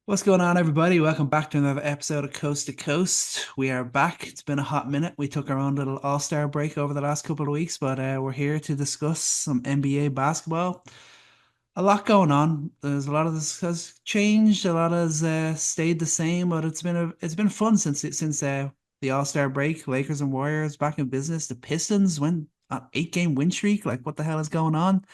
What's going on, everybody? Welcome back to another episode of Coast to Coast. We are back. It's been a hot minute. We took our own little all-star break over the last couple of weeks, but we're here to discuss some NBA basketball. A lot going on. There's a lot of this has changed. A lot has stayed the same, but it's been fun since the all-star break. Lakers and Warriors back in business. The Pistons went an 8-game win streak. Like, what the hell is going on?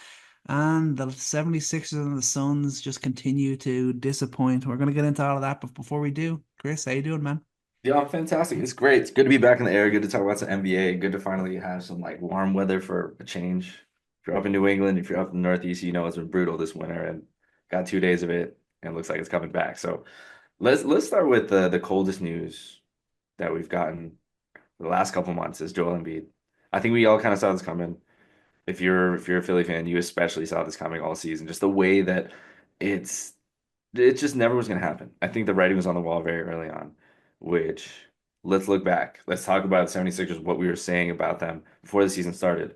And the 76ers and the Suns just continue to disappoint. We're going to get into all of that, but before we do, Chris, how you doing, man? Yeah, I'm fantastic. It's great. It's good to be back in the air. Good to talk about some NBA. Good to finally have some like warm weather for a change. If you're up in New England, if you're up in the Northeast, you know it's been brutal this winter and got 2 days of it and it looks like it's coming back. So let's start with the coldest news that we've gotten the last couple months is Joel Embiid. I think we all kind of saw this coming. If you're a Philly fan, you especially saw this coming all season. Just the way that it's it just never was going to happen. I think the writing was on the wall very early on, which let's look back. Let's talk about the 76ers, what we were saying about them before the season started.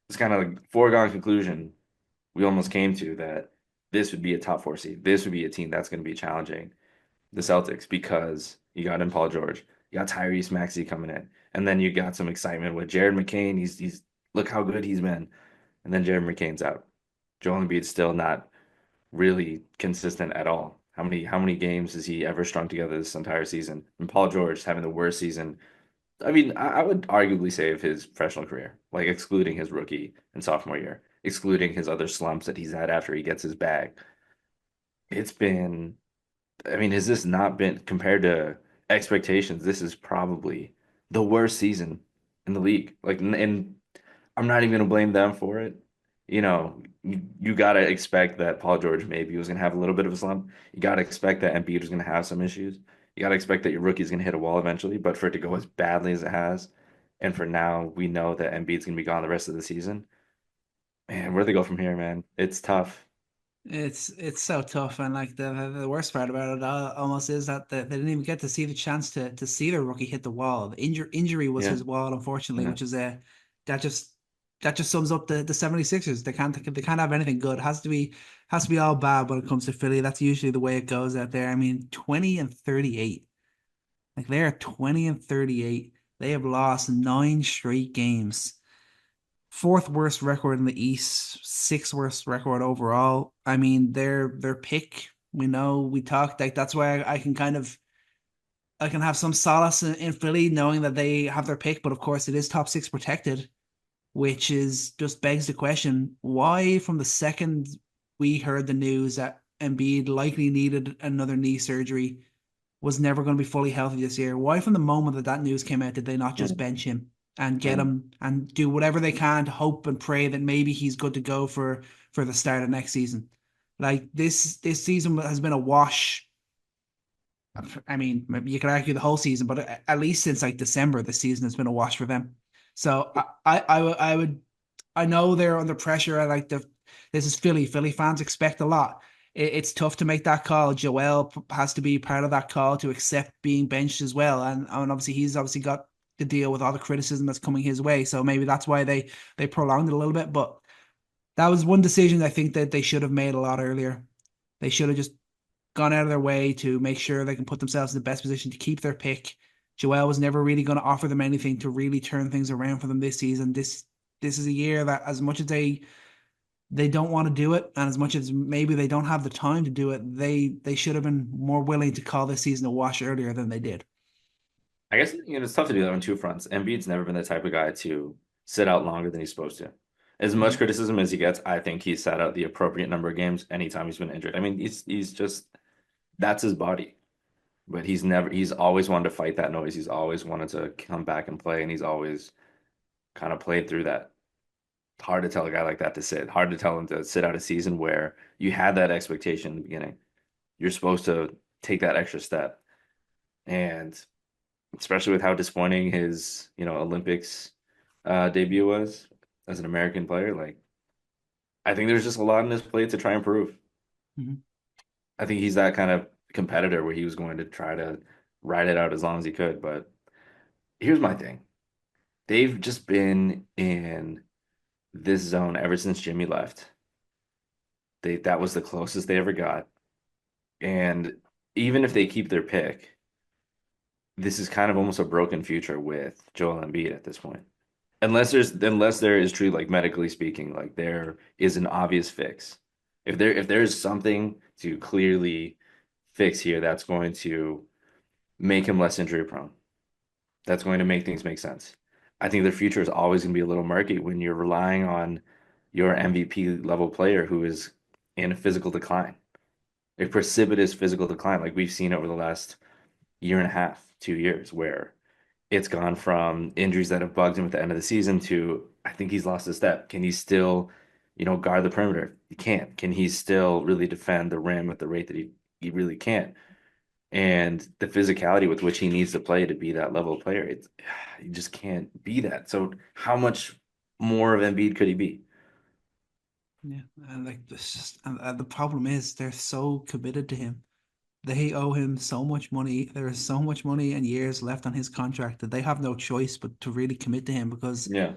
It's kind of like foregone conclusion we almost came to that this would be a top four seed. This would be a team that's going to be challenging the Celtics because you got in Paul George, you got Tyrese Maxey coming in, and then you got some excitement with Jared McCain. He's look how good he's been, and then Jared McCain's out. Joel Embiid's still not really consistent at all. How many games has he ever strung together this entire season? And Paul George having the worst season. I mean, I would arguably say of his professional career, like excluding his rookie and sophomore year, excluding his other slumps that he's had after he gets his bag. It's been, I mean, has this not been compared to expectations? This is probably the worst season in the league. Like, and I'm not even gonna blame them for it. You gotta expect that Paul George maybe was gonna have a little bit of a slump. You gotta expect that Embiid was gonna have some issues. You gotta expect that your rookie's gonna hit a wall eventually. But for it to go as badly as it has, and for now we know that Embiid's gonna be gone the rest of the season. Man, where do they go from here, man? It's tough. It's so tough, and like the worst part about it almost is that they didn't even get to see the chance to see their rookie hit the wall. The injury was Yeah, his wall, unfortunately, yeah. which is that just that just sums up the 76ers. They can't have anything good. Has to be all bad when it comes to Philly. That's usually the way it goes out there. I mean, 20 and 38. Like, they are 20 and 38. They have lost nine straight games. Fourth worst record in the East, sixth worst record overall. I mean, their pick, we know we talked like that's why I can I can have some solace in Philly knowing that they have their pick, but of course it is top six protected, which is just begs the question, why from the second we heard the news that Embiid likely needed another knee surgery, was never going to be fully healthy this year. Why, from the moment that news came out, did they not just Mm. bench him and get And him and do whatever they can to hope and pray that maybe he's good to go for the start of next season? Like, this season has been a wash. I mean, maybe you could argue the whole season, but at least since like December, the season has been a wash for them. So I know they're under pressure. This is Philly. Philly fans expect a lot. It's tough to make that call. Joel has to be part of that call to accept being benched as well, and obviously he's obviously got to deal with all the criticism that's coming his way. So maybe that's why they prolonged it a little bit. But that was one decision I think that they should have made a lot earlier. They should have just gone out of their way to make sure they can put themselves in the best position to keep their pick. Joel was never really going to offer them anything to really turn things around for them this season. This is a year that, as much as they don't want to do it, and as much as maybe they don't have the time to do it, they should have been more willing to call this season a wash earlier than they did. I guess it's tough to do that on two fronts. Embiid's never been the type of guy to sit out longer than he's supposed to. As much Mhm. criticism as he gets, I think he's sat out the appropriate number of games anytime he's been injured. I mean, he's just that's his body. But he's always wanted to fight that noise. He's always wanted to come back and play, and he's always kind of played through that. Hard to tell a guy like that to sit. Hard to tell him to sit out a season where you had that expectation in the beginning. You're supposed to take that extra step. And especially with how disappointing his, Olympics debut was as an American player, like I think there's just a lot on his plate to try and prove. Mhm. I think he's that kind of competitor where he was going to try to ride it out as long as he could. But here's my thing. They've just been in this zone ever since Jimmy left. That was the closest they ever got. And even if they keep their pick, this is kind of almost a broken future with Joel Embiid at this point. Unless there is truly, like, medically speaking, like there is an obvious fix. If there's something to clearly fix here that's going to make him less injury prone, that's going to make things make sense. I think their future is always going to be a little murky when you're relying on your MVP level player who is in a physical decline, a precipitous physical decline, like we've seen over the last year and a half, 2 years, where it's gone from injuries that have bugged him at the end of the season to I think he's lost a step. Can he still, guard the perimeter? He can't. Can he still really defend the rim at the rate that he really can't? And the physicality with which he needs to play to be that level of player, he just can't be that. So how much more of Embiid could he be? Yeah, and like this, and the problem is they're so committed to him. They owe him so much money. There is so much money and years left on his contract that they have no choice but to really commit to him because Yeah,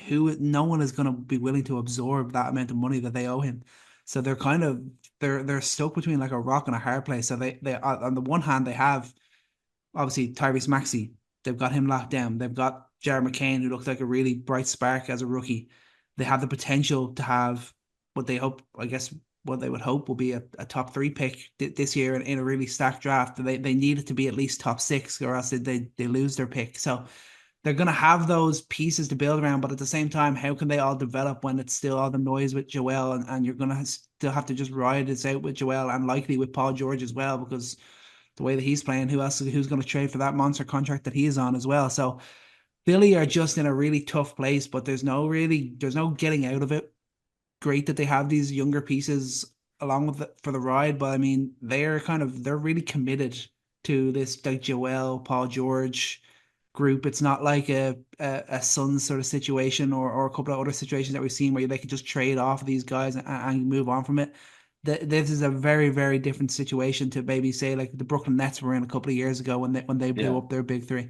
no one is going to be willing to absorb that amount of money that they owe him. So they're stuck between like a rock and a hard place. So they on the one hand they have obviously Tyrese Maxey. They've got him locked down. They've got Jared McCain, who looks like a really bright spark as a rookie. They have the potential to have what they hope, I guess, what they would hope will be a top three pick this year in a really stacked draft. They need it to be at least top six, or else they lose their pick. So they're going to have those pieces to build around, but at the same time, how can they all develop when it's still all the noise with Joel, and you're going to still have to just ride this out with Joel and likely with Paul George as well because the way that he's playing, who's going to trade for that monster contract that he is on as well? So Philly are just in a really tough place, but there's no getting out of it. Great that they have these younger pieces along with for the ride, but I mean they're really committed to this like Joel, Paul George group. It's not like a Suns sort of situation or a couple of other situations that we've seen where they could just trade off these guys and move on from it. This is a very, very different situation to maybe say like the Brooklyn Nets were in a couple of years ago when they blew yeah. up their big three.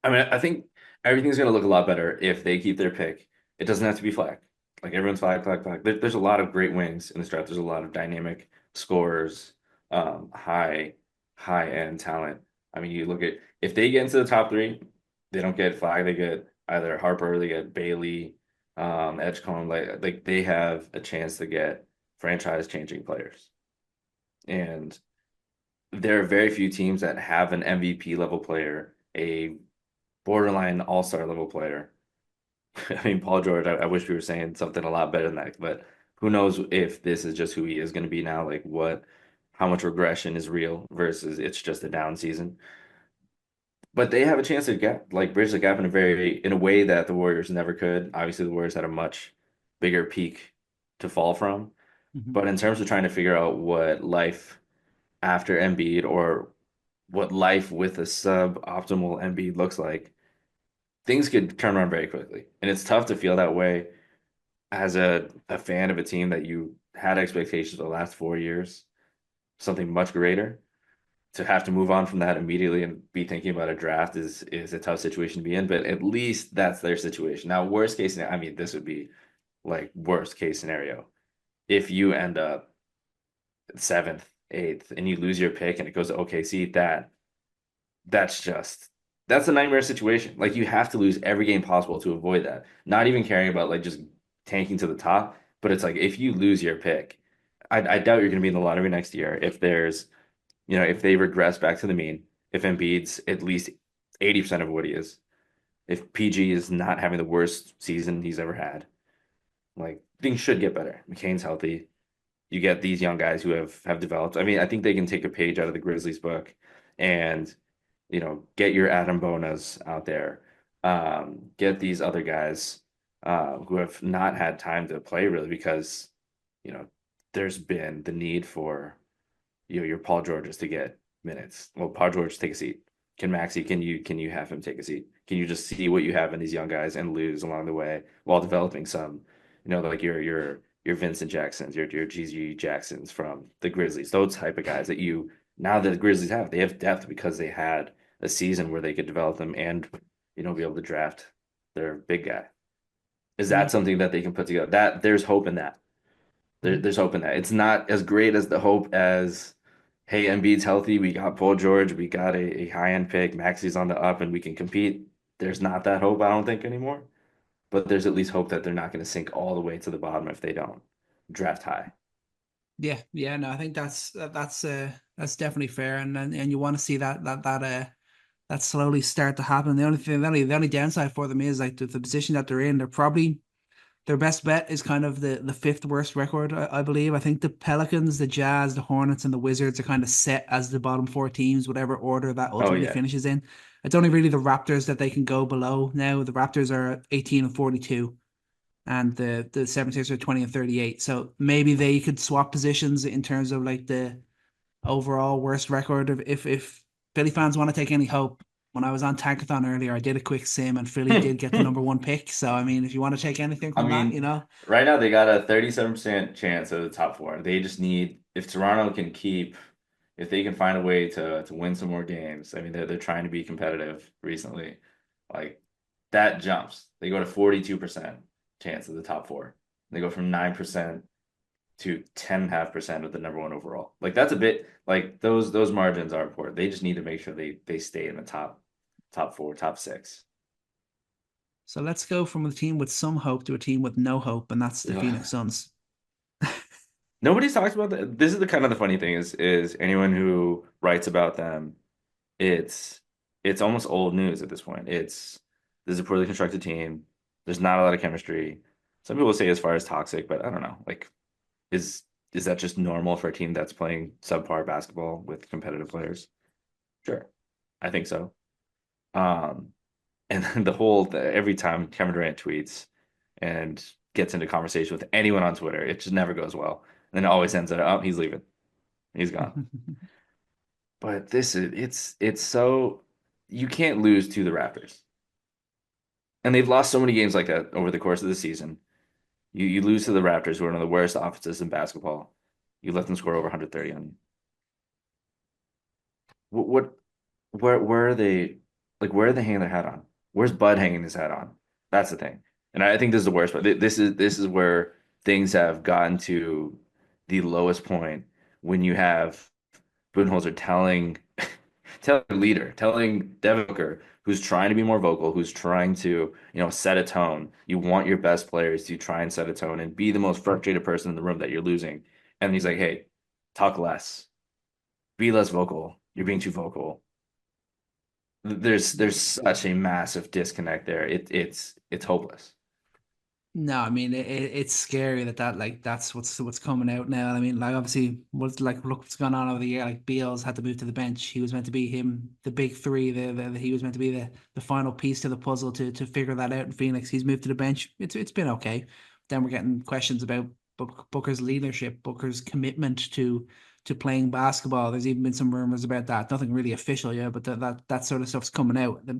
I mean, I think everything's going to look a lot better if they keep their pick. It doesn't have to be flag. Like everyone's flag, flag, flag. There's a lot of great wings in this draft. There's a lot of dynamic scorers, high end talent. I mean, you look at if they get into the top three, they don't get flag. They get either Harper, they get Bailey, Edgecombe. Like they have a chance to get franchise changing players. And there are very few teams that have an MVP level player, a borderline all-star level player. I mean, Paul George, I wish we were saying something a lot better than that, but who knows if this is just who he is going to be now, like how much regression is real versus it's just a down season. But they have a chance to bridge the gap in a way that the Warriors never could. Obviously, the Warriors had a much bigger peak to fall from. Mhm. But in terms of trying to figure out what life after Embiid or what life with a suboptimal Embiid looks like, things could turn around very quickly. And it's tough to feel that way as a fan of a team that you had expectations for the last 4 years, something much greater. To have to move on from that immediately and be thinking about a draft is a tough situation to be in, but at least that's their situation. Now, worst case scenario, I mean, this would be like worst case scenario. If you end up seventh, eighth, and you lose your pick and it goes to OKC, that's just that's a nightmare situation. Like you have to lose every game possible to avoid that. Not even caring about like just tanking to the top, but it's like if you lose your pick, I doubt you're going to be in the lottery next year. If there's, if they regress back to the mean, if Embiid's at least 80% of what he is, if PG is not having the worst season he's ever had, like things should get better. McCain's healthy. You get these young guys who have developed. I mean, I think they can take a page out of the Grizzlies book and get your Adam Bonas out there. Get these other guys who have not had time to play really because, you know, there's been the need for your Paul Georges to get minutes. Well, Paul George, take a seat. Can Maxi, can you have him take a seat? Can you just see what you have in these young guys and lose along the way while developing some, like your Vincent Jacksons, your GG Jacksons from the Grizzlies, those type of guys that now that the Grizzlies they have depth because they had a season where they could develop them and be able to draft their big guy. Is Yeah. that something that they can put together? That there's hope in that. Mhm. There's hope in that. It's not as great as the hope as hey, Embiid's healthy, we got Paul George, we got a high-end pick, Maxi's on the up, and we can compete. There's not that hope, I don't think, anymore. But there's at least hope that they're not going to sink all the way to the bottom if they don't draft high. Yeah, yeah, no, I think that's definitely fair, and you want to see that slowly start to happen. The only downside for them is like the position that they're in. They're probably their best bet is kind of the fifth worst record, I believe. I think the Pelicans, the Jazz, the Hornets, and the Wizards are kind of set as the bottom four teams, whatever order that Oh ultimately yeah. finishes in. It's only really the Raptors that they can go below now. The Raptors are 18 and 42, and the 76ers are 20 and 38. So maybe they could swap positions in terms of like the overall worst record of if Philly fans want to take any hope. When I was on Tankathon earlier, I did a quick sim and Philly did get the number one pick. So I mean, if you want to take anything I from that, mean, right now they got a 37% chance of the top four. They just need if Toronto can keep if they can find a way to win some more games. I mean, they're trying to be competitive recently. Like that jumps. They go to 42% chance of the top four. They go from 9% to 10.5% of the number one overall. Like that's a bit like those margins are important. They just need to make sure they stay in the top four, top six. so let's go from a team with some hope to a team with no hope, and that's the Phoenix Suns. Nobody's talks about that. This is the kind of the funny thing is anyone who writes about them, it's it's almost old news at this point. This is a poorly constructed team. There's not a lot of chemistry. Some people say as far as toxic, but I don't know. Like, is is that just normal for a team that's playing subpar basketball with competitive players? Sure, I think so. Um, and then every time Kevin Durant tweets and gets into conversation with anyone on Twitter, it just never goes well. And then it always ends at, oh, he's leaving. He's gone. But this is it's so you can't lose to the Raptors. And they've lost so many games like that over the course of the season. You lose to the Raptors, who are one of the worst offenses in basketball. You let them score over 130 on you. What where are they where are they hanging their hat on? Where's Bud hanging his hat on? That's the thing. And I think this is the worst, but this is where things have gotten to the lowest point when you have Budenholzer telling the leader, telling Devin Booker, who's trying to be more vocal, who's trying to, set a tone. You want your best players to try and set a tone and be the most frustrated person in the room that you're losing. And he's like, hey, talk less, be less vocal. You're being too vocal. There's such a massive disconnect there. It's hopeless. No, I mean it's scary that like that's what's coming out now. I mean, like obviously, what's like look what's gone on over the year. Like Beal's had to move to the bench. He was meant to be the big three. He was meant to be the final piece to the puzzle to figure that out in Phoenix. He's moved to the bench. It's been okay. Then we're getting questions about Booker's leadership, Booker's commitment to playing basketball. There's even been some rumors about that. Nothing really official yet, but that sort of stuff's coming out. The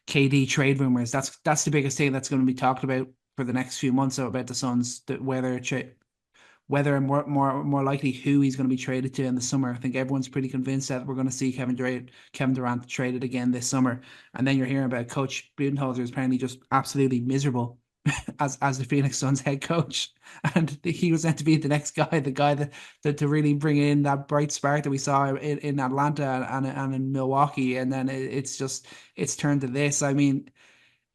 KD trade rumors. That's the biggest thing that's going to be talked about for the next few months about the Suns, whether and more likely who he's going to be traded to in the summer. I think everyone's pretty convinced that we're going to see Kevin Durant traded again this summer. And then you're hearing about Coach Budenholzer is apparently just absolutely miserable as the Phoenix Suns head coach, and he was meant to be the next guy, the guy that to really bring in that bright spark that we saw in Atlanta and in Milwaukee, and then it's turned to this. I mean,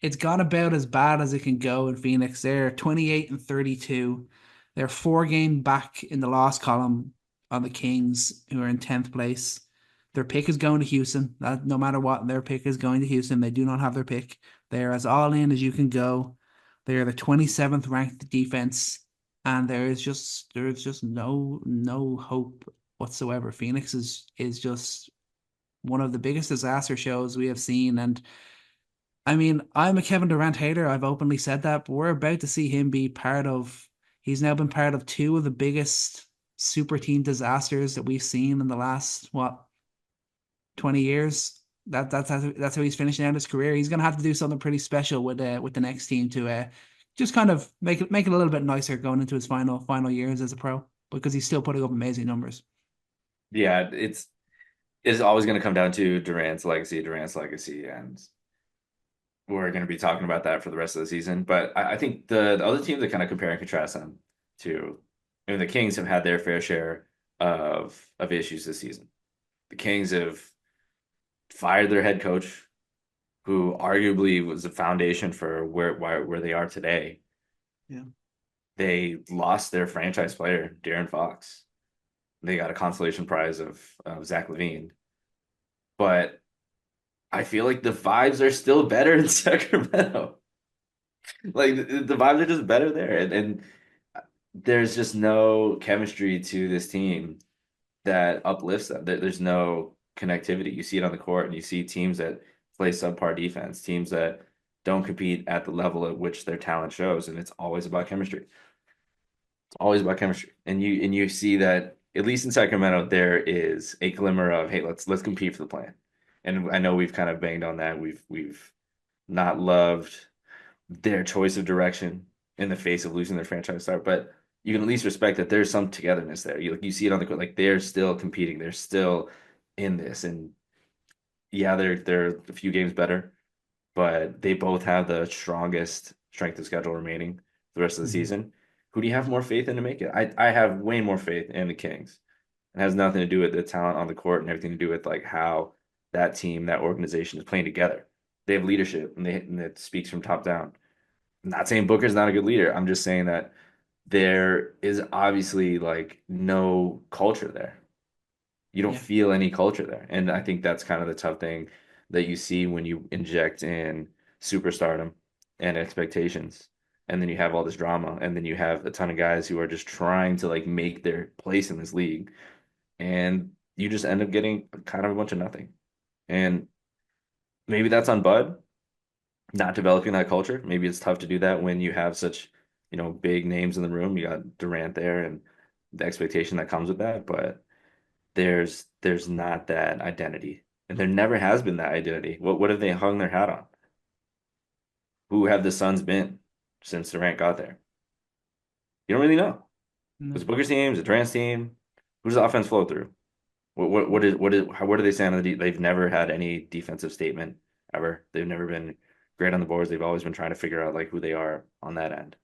it's gone about as bad as it can go in Phoenix. They're 28 and 32. They're 4 game back in the loss column on the Kings, who are in 10th place. Their pick is going to Houston. No matter what, their pick is going to Houston. They do not have their pick. They are as all in as you can go. They are the 27th ranked defense, and there is just no hope whatsoever. Phoenix is just one of the biggest disaster shows we have seen, and I mean, I'm a Kevin Durant hater. I've openly said that, but we're about to see him be part of. He's now been part of two of the biggest super team disasters that we've seen in the last 20 years. That's how he's finishing out his career. He's gonna have to do something pretty special with the next team to just kind of make it a little bit nicer going into his final years as a pro, because he's still putting up amazing numbers. Yeah, it's always going to come down to Durant's legacy, and we're going to be talking about that for the rest of the season. But I think the other teams that kind of compare and contrast them to, I mean, the Kings have had their fair share of issues this season. The Kings have fired their head coach, who arguably was the foundation for where they are today. Yeah. They lost their franchise player, Darren Fox. They got a consolation prize of Zach LaVine. But I feel like the vibes are still better in Sacramento. Like the vibes are just better there. And there's just no chemistry to this team that uplifts them. There's no connectivity. You see it on the court, and you see teams that play subpar defense, teams that don't compete at the level at which their talent shows, and it's always about chemistry. It's always about chemistry, and you see that at least in Sacramento there is a glimmer of, hey, let's compete for the plan. And I know we've kind of banged on that. We've not loved their choice of direction in the face of losing their franchise star, but you can at least respect that there's some togetherness there. You see it on the court, like they're still competing, they're still in this, and yeah, they're a few games better, but they both have the strongest strength of schedule remaining for the rest of the Mhm. season. Who do you have more faith in to make it? I have way more faith in the Kings. It has nothing to do with the talent on the court and everything to do with like how that team, that organization is playing together. They have leadership and it speaks from top down. I'm not saying Booker's not a good leader. I'm just saying that there is obviously like no culture there. You don't Yeah. feel any culture there. And I think that's kind of the tough thing that you see when you inject in superstardom and expectations. And then you have all this drama, and then you have a ton of guys who are just trying to like make their place in this league. And you just end up getting kind of a bunch of nothing. And maybe that's on Bud not developing that culture. Maybe it's tough to do that when you have such, big names in the room. You got Durant there and the expectation that comes with that, but there's not that identity. And there never has been that identity. What have they hung their hat on? Who have the Suns been since Durant got there? You don't really know. Was No. it Booker's team? Is it Durant's team? Who's the offense flow through? What is how where do they stand on they've never had any defensive statement ever. They've never been great on the boards. They've always been trying to figure out like who they are on that end.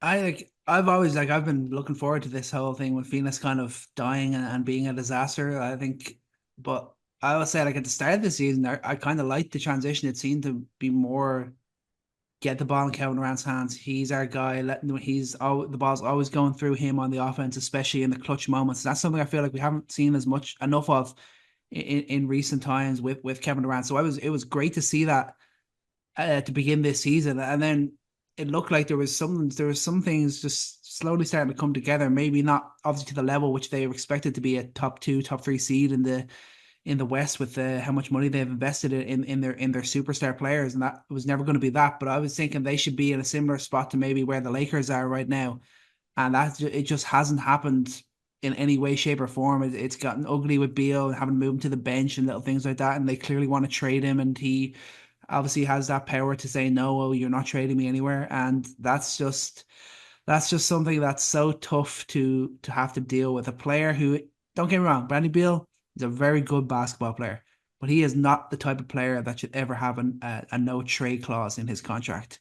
I've always I've been looking forward to this whole thing with Phoenix kind of dying and being a disaster. I think, but I would say like at the start of the season, I kind of liked the transition. It seemed to be more get the ball in Kevin Durant's hands. He's our guy. The ball's always going through him on the offense, especially in the clutch moments. That's something I feel like we haven't seen as much enough of in recent times with Kevin Durant. So it was great to see that to begin this season, and then it looked like there was some things just slowly starting to come together. Maybe not obviously to the level which they were expected to be a top two, top three seed in the West with how much money they've invested in their superstar players, and that was never going to be that. But I was thinking they should be in a similar spot to maybe where the Lakers are right now, and it just hasn't happened in any way, shape, or form. It's gotten ugly with Beal and having moved to the bench and little things like that, and they clearly want to trade him, and he obviously has that power to say no, oh, you're not trading me anywhere, and that's just something that's so tough to have to deal with. A player who, don't get me wrong, Bradley Beal is a very good basketball player, but he is not the type of player that should ever have a no trade clause in his contract.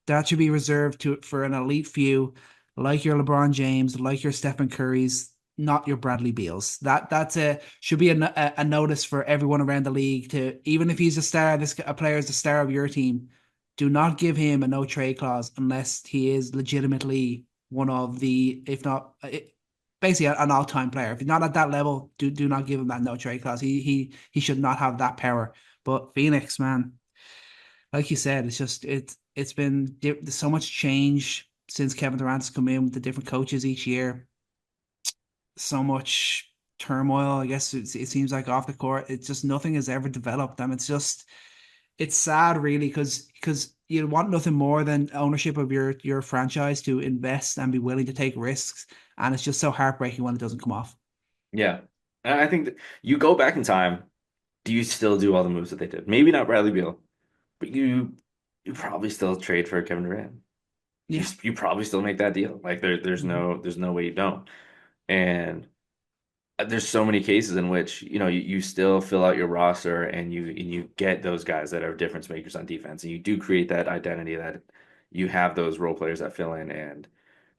That should be reserved to for an elite few, like your LeBron James, like your Stephen Curry's, not your Bradley Beals. That's a should be a notice for everyone around the league to, even if he's a star, this a player is the star of your team, do not give him a no trade clause unless he is legitimately one of the, if not, basically an all time player. If he's not at that level, do not give him that no trade clause. He should not have that power. But Phoenix, man, like you said, it's been there's so much change since Kevin Durant's come in with the different coaches each year. So much turmoil. I guess it seems like off the court, it's just nothing has ever developed, and it's sad really because you want nothing more than ownership of your franchise to invest and be willing to take risks, and it's just so heartbreaking when it doesn't come off. Yeah. And I think that you go back in time, do you still do all the moves that they did? Maybe not Bradley Beal, but you probably still trade for Kevin Durant. You Yeah. you probably still make that deal. Like Mhm. there's no way you don't. And there's so many cases in which you still fill out your roster and you get those guys that are difference makers on defense, and you do create that identity that you have those role players that fill in. And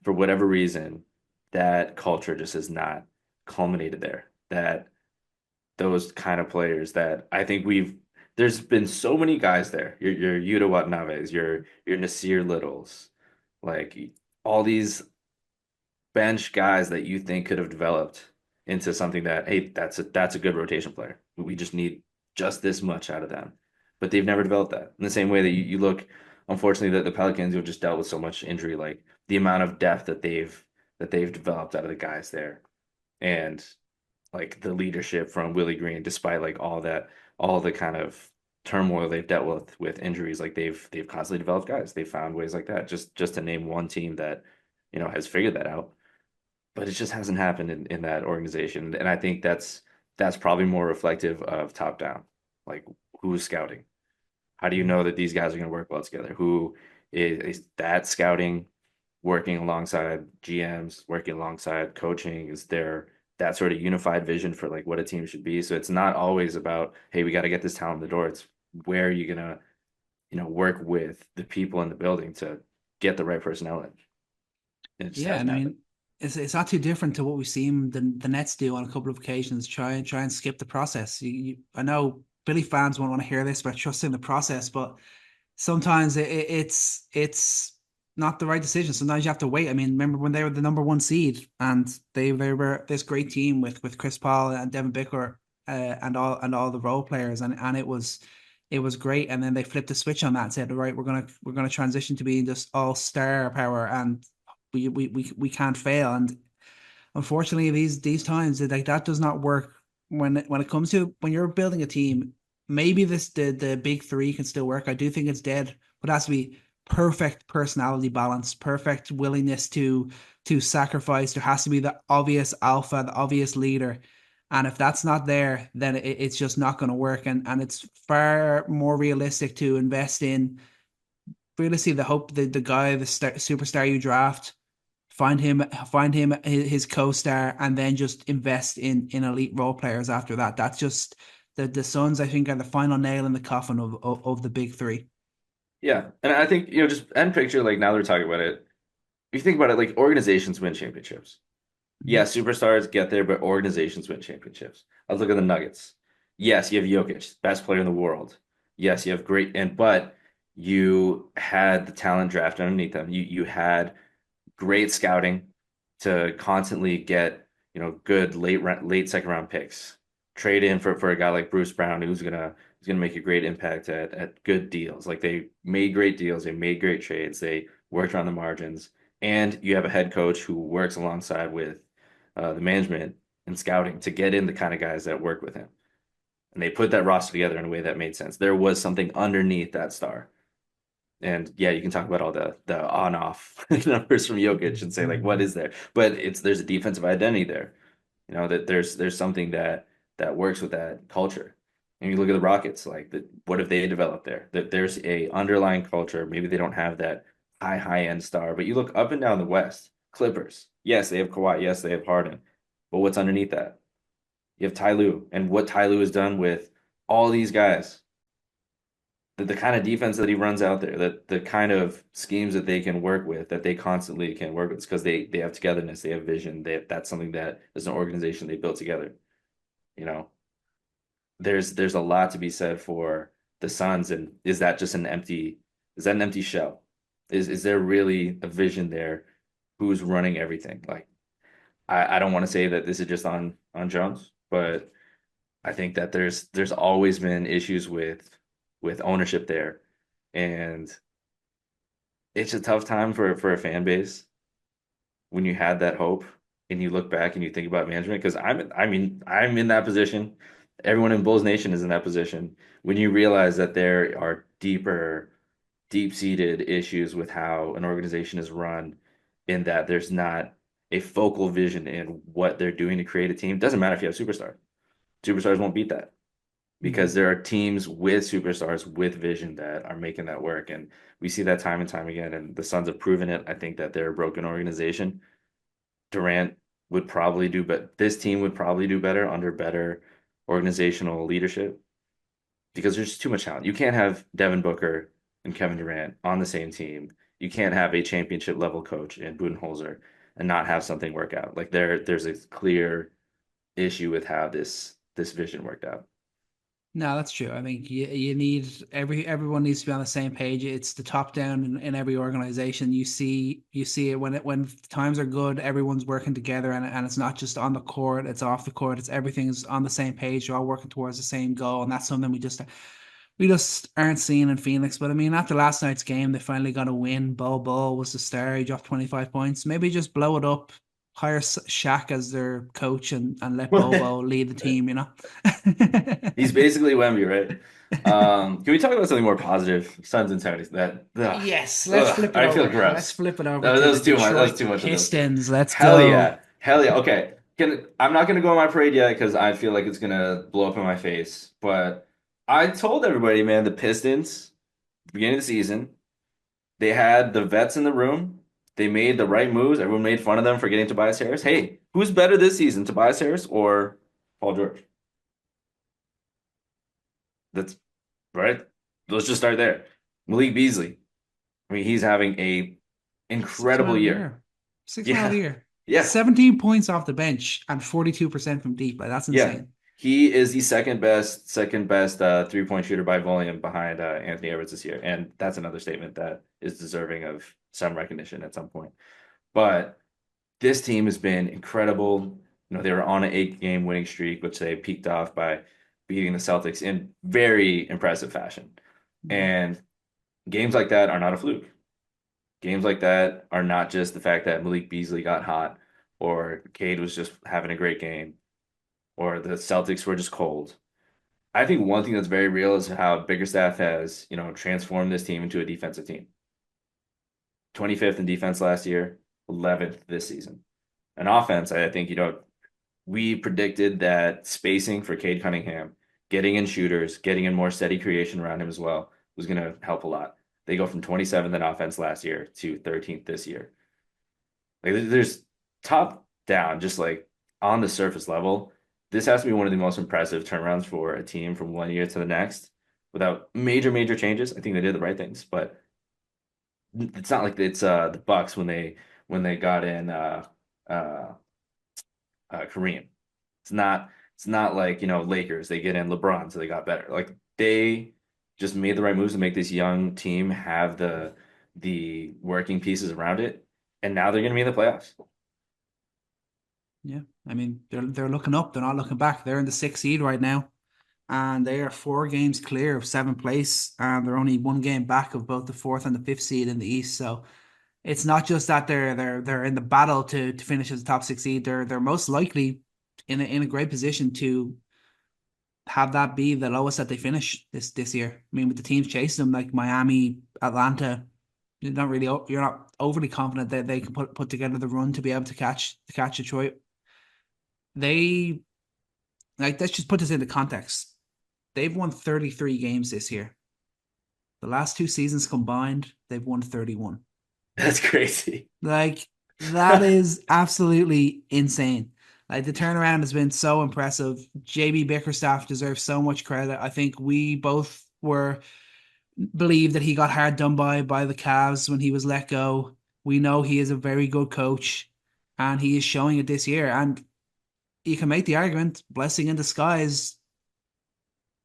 for whatever reason, that culture just is not culminated there. That those kind of players that I think there's been so many guys there. Your Yuta Watanabe's, your Nasir Littles, like all these bench guys that you think could have developed into something that, hey, that's a good rotation player. We just need just this much out of them. But they've never developed that. In the same way that you look, unfortunately, that the Pelicans have just dealt with so much injury, like the amount of depth that they've developed out of the guys there. And like the leadership from Willie Green, despite like all the kind of turmoil they've dealt with injuries, like they've constantly developed guys. They found ways like that. Just to name one team that, has figured that out. But it just hasn't happened in that organization. And I think that's probably more reflective of top down. Like who's scouting? How do you know that these guys are going to work well together? Who is that scouting working alongside GMs, working alongside coaching? Is there that sort of unified vision for like what a team should be? So it's not always about, hey, we got to get this talent in the door. It's where are you gonna, work with the people in the building to get the right personnel in. And it just Yeah, and hasn't I happened. mean, it's not too different to what we've seen the Nets do on a couple of occasions. Try and skip the process. I know Billy fans won't want to hear this about trusting the process, but sometimes it's not the right decision. Sometimes you have to wait. I mean, remember when they were the number one seed and they were this great team with Chris Paul and Devin Booker and all the role players and it was great. And then they flipped the switch on that and said, right, we're gonna transition to being just all star power and we can't fail. And unfortunately, these times like that does not work when it comes to when you're building a team. Maybe the big three can still work. I do think it's dead, but it has to be perfect personality balance, perfect willingness to sacrifice. There has to be the obvious alpha, the obvious leader. And if that's not there, then it's just not going to work. And it's far more realistic to invest in realistically the hope the guy, superstar you draft, find him his co-star, and then just invest in elite role players after that. That's just the Suns, I think, are the final nail in the coffin of the big three. Yeah. And I think, just end picture, like now they're talking about it. If you think about it, like organizations win championships. Yeah, Mhm. superstars get there, but organizations win championships. Let's look at the Nuggets. Yes, you have Jokic, best player in the world. Yes, you have but you had the talent draft underneath them. You had great scouting to constantly get, good late second round picks. Trade in for a guy like Bruce Brown who's gonna make a great impact at good deals. Like they made great deals, they made great trades, they worked around the margins, and you have a head coach who works alongside with the management and scouting to get in the kind of guys that work with him. And they put that roster together in a way that made sense. There was something underneath that star. And yeah, you can talk about all the on off numbers from Jokic and say like, what is there? But there's a defensive identity there. That there's something that works with that culture. And you look at the Rockets, like what have they developed there? That there's a underlying culture. Maybe they don't have that high end star, but you look up and down the West, Clippers. Yes, they have Kawhi. Yes, they have Harden. But what's underneath that? You have Ty Lue, and what Ty Lue has done with all these guys, the kind of defense that he runs out there, that the kind of schemes that they can work with, that they constantly can work with, because they have togetherness, they have vision. That's something that as an organization they built together. You know, there's a lot to be said for the Suns, and is that an empty shell? Is there really a vision there? Who's running everything? Like I don't want to say that this is just on Jones, but I think that there's always been issues with ownership there, and it's a tough time for a fan base when you had that hope and you look back and you think about management. Because I'm in that position. Everyone in Bulls Nation is in that position. When you realize that there are deep-seated issues with how an organization is run, in that there's not a focal vision in what they're doing to create a team. It doesn't matter if you have superstars. Superstars won't beat that, because Mhm. there are teams with superstars with vision that are making that work. And we see that time and time again. And the Suns have proven it. I think that they're a broken organization. Durant would probably do, but this team would probably do better under better organizational leadership, because there's too much talent. You can't have Devin Booker and Kevin Durant on the same team. You can't have a championship level coach in Budenholzer and not have something work out. Like there's a clear issue with how this vision worked out. No, that's true. I think you need everyone needs to be on the same page. It's the top down in every organization. You see it when times are good, everyone's working together, and it's not just on the court, it's off the court. It's everything's on the same page. You're all working towards the same goal, and that's something we just aren't seeing in Phoenix. But I mean, after last night's game, they finally got a win. Bol was the star. He dropped 25 points. Maybe just blow it up, hire Shaq as their coach, and let Bobo lead the team, you know? He's basically Wemby, right? Can we talk about something more positive? Suns and Tony. Yes, let's flip it I feel over. Let's gross. flip it over That to the was too much. That was Detroit too much of those two. Pistons. Let's Hell go. yeah. Hell yeah. Okay. I'm not gonna go on my parade yet because I feel like it's gonna blow up in my face. But I told everybody, man, the Pistons, beginning of the season, they had the vets in the room. They made the right moves. Everyone made fun of them for getting Tobias Harris. Hey, who's better this season, Tobias Harris or Paul George? That's right. Let's just start there. Malik Beasley. I mean, he's having a Six incredible man of the year. year. Six man of Yeah. the year. Yeah. 17 points off the bench and 42% from deep. Like that's Yeah. insane. He is the second best 3-point shooter by volume behind Anthony Edwards this year. And that's another statement that is deserving of some recognition at some point. But this team has been incredible. They were on an 8-game winning streak, which they peaked off by beating the Celtics in very impressive fashion. Mhm. And games like that are not a fluke. Games like that are not just the fact that Malik Beasley got hot or Cade was just having a great game or the Celtics were just cold. I think one thing that's very real is how Biggerstaff has, transformed this team into a defensive team. 25th in defense last year, 11th this season. And offense, I think, we predicted that spacing for Cade Cunningham, getting in shooters, getting in more steady creation around him as well, was going to help a lot. They go from 27th in offense last year to 13th this year. Like there's top down, just like on the surface level, this has to be one of the most impressive turnarounds for a team from one year to the next without major changes. I think they did the right things, but it's not like it's the Bucks when they got in uh Kareem. It's not like, Lakers, they get in LeBron, so they got better. Like they just made the right moves to make this young team have the working pieces around it, and now they're gonna be in the playoffs. Yeah. I mean, they're looking up. They're not looking back. They're in the sixth seed right now, and they are 4 games clear of seventh place, and they're only 1 game back of both the fourth and the fifth seed in the East. So it's not just that they're in the battle to finish as the top six seed. They're most likely in a great position to have that be the lowest that they finish this year. I mean, with the teams chasing them like Miami, Atlanta, you're not overly confident that they can put together the run to be able to catch Detroit. They let's just put this into context. They've won 33 games this year. The last 2 seasons combined, they've won 31. That's crazy. Like that is absolutely insane. Like the turnaround has been so impressive. JB Bickerstaff deserves so much credit. I think we both were believe that he got hard done by the Cavs when he was let go. We know he is a very good coach, and he is showing it this year. And you can make the argument, blessing in disguise,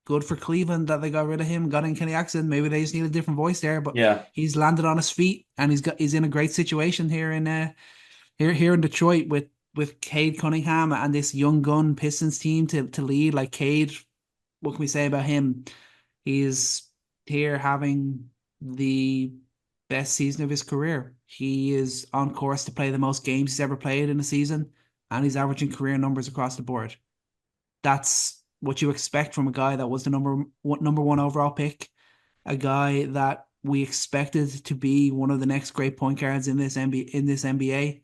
good for Cleveland that they got rid of him, got in Kenny Atkinson. Maybe they just need a different voice there, but Yeah. he's landed on his feet and he's in a great situation here in here in Detroit with Cade Cunningham and this young gun Pistons team to lead. Like Cade, what can we say about him? He's here having the best season of his career. He is on course to play the most games he's ever played in a season, and he's averaging career numbers across the board. That's what you expect from a guy that was the number one overall pick, a guy that we expected to be one of the next great point guards in this NBA,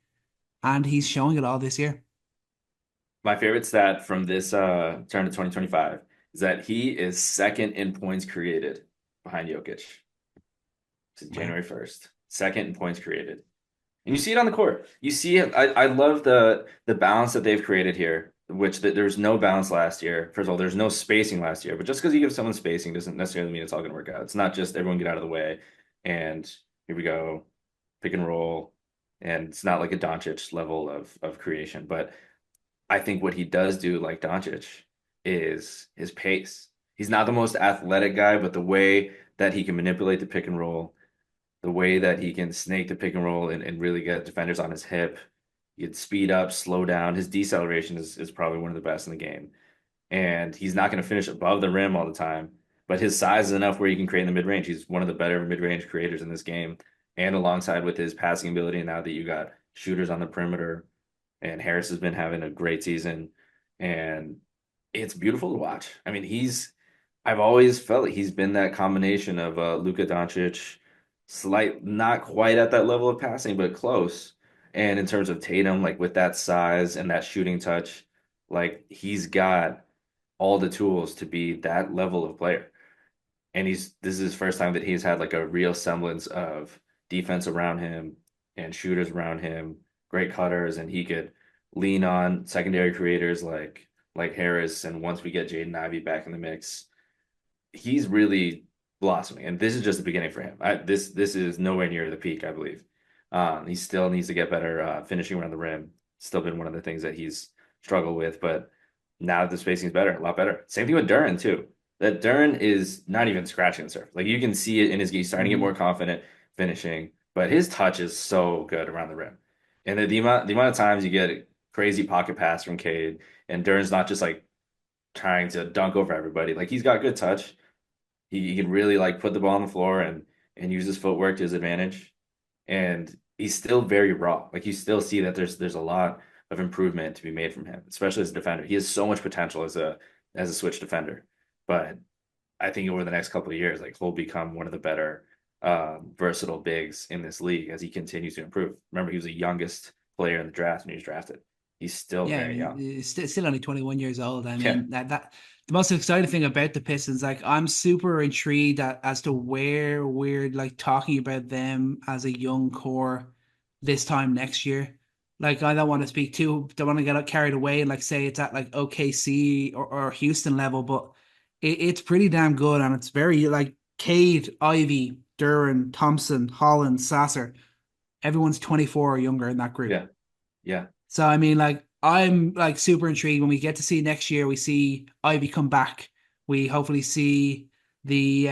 and he's showing it all this year. My favorite stat from this turn to 2025 is that he is second in points created behind Jokic to Wow. January 1st. Second in points created. And you see it on the court. You see it. I love the balance that they've created here, which there was no balance last year. First of all, there's no spacing last year, but just because you give someone spacing doesn't necessarily mean it's all going to work out. It's not just everyone get out of the way and here we go, pick and roll. And it's not like a Doncic level of creation. But I think what he does do, like Doncic, is his pace. He's not the most athletic guy, but the way that he can manipulate the pick and roll, the way that he can snake the pick and roll and really get defenders on his hip, he can speed up, slow down. His deceleration is probably one of the best in the game. And he's not going to finish above the rim all the time, but his size is enough where he can create in the mid range. He's one of the better mid range creators in this game. And alongside with his passing ability, now that you got shooters on the perimeter, and Harris has been having a great season, and it's beautiful to watch. I mean, I've always felt like he's been that combination of Luka Doncic, not quite at that level of passing, but close. And in terms of Tatum, like with that size and that shooting touch, like he's got all the tools to be that level of player. And this is his first time that he's had like a real semblance of defense around him and shooters around him, great cutters, and he could lean on secondary creators like Harris. And once we get Jaden Ivey back in the mix, he's really blossoming. And this is just the beginning for him. This is nowhere near the peak, I believe. He still needs to get better finishing around the rim. Still been one of the things that he's struggled with, but now the spacing is better, a lot better. Same thing with Duren too. That Duren is not even scratching the surface. Like you can see it in his game, he's starting to get more confident finishing, but his touch is so good around the rim. And the amount of times you get a crazy pocket pass from Cade, and Duren's not just like trying to dunk over everybody. Like he's got good touch. He can really like put the ball on the floor and use his footwork to his advantage. And he's still very raw. Like you still see that there's a lot of improvement to be made from him, especially as a defender. He has so much potential as a switch defender. But I think over the next couple of years, like he'll become one of the better versatile bigs in this league as he continues to improve. Remember, he was the youngest player in the draft when he was drafted. He's still Yeah, very young. he's still only 21 years old. I Yeah. mean, that the most exciting thing about the Pistons, like I'm super intrigued as to where we're like talking about them as a young core this time next year. Like I don't want to don't want to get carried away and like say it's at like OKC or Houston level, but it's pretty damn good and it's very like Cade, Ivy, Duran, Thompson, Holland, Sasser. Everyone's 24 or younger in that group. Yeah. Yeah. So I mean, like I'm like super intrigued when we get to see next year. We see Ivy come back. We hopefully see the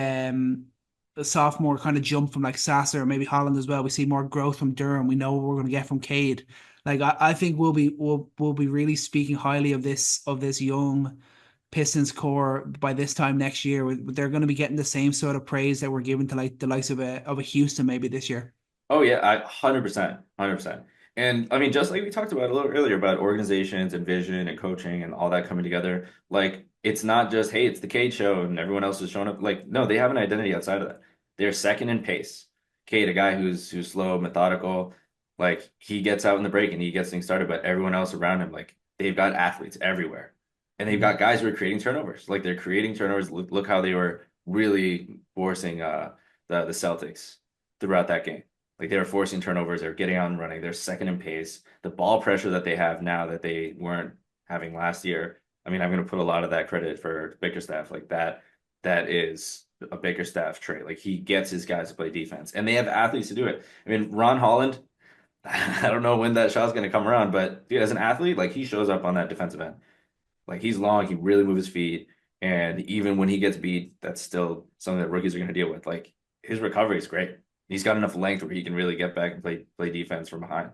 sophomore kind of jump from like Sasser or maybe Holland as well. We see more growth from Durham. We know what we're going to get from Cade. Like I think we'll be really speaking highly of this young Pistons core by this time next year. They're going to be getting the same sort of praise that we're giving to like the likes of a Houston maybe this year. Oh yeah, 100%, 100%. And I mean, just like we talked about a little earlier about organizations and vision and coaching and all that coming together, like it's not just, hey, it's the Cade show and everyone else is showing up. Like, no, they have an identity outside of that. They're second in pace. Cade, a guy who's slow, methodical, like he gets out in the break and he gets things started, but everyone else around him, like they've got athletes everywhere. And they've got guys who are creating turnovers. Like they're creating turnovers. Look how they were really forcing the Celtics throughout that game. Like they were forcing turnovers, they were getting on and running, they're second in pace. The ball pressure that they have now that they weren't having last year. I mean, I'm going to put a lot of that credit for Bickerstaff. Like that is a Bickerstaff trait. Like he gets his guys to play defense, and they have athletes to do it. I mean, Ron Holland, I don't know when that shot's going to come around, but dude, as an athlete, like he shows up on that defensive end. Like he's long, he really moves his feet, and even when he gets beat, that's still something that rookies are going to deal with. Like his recovery is great. He's got enough length where he can really get back and play defense from behind.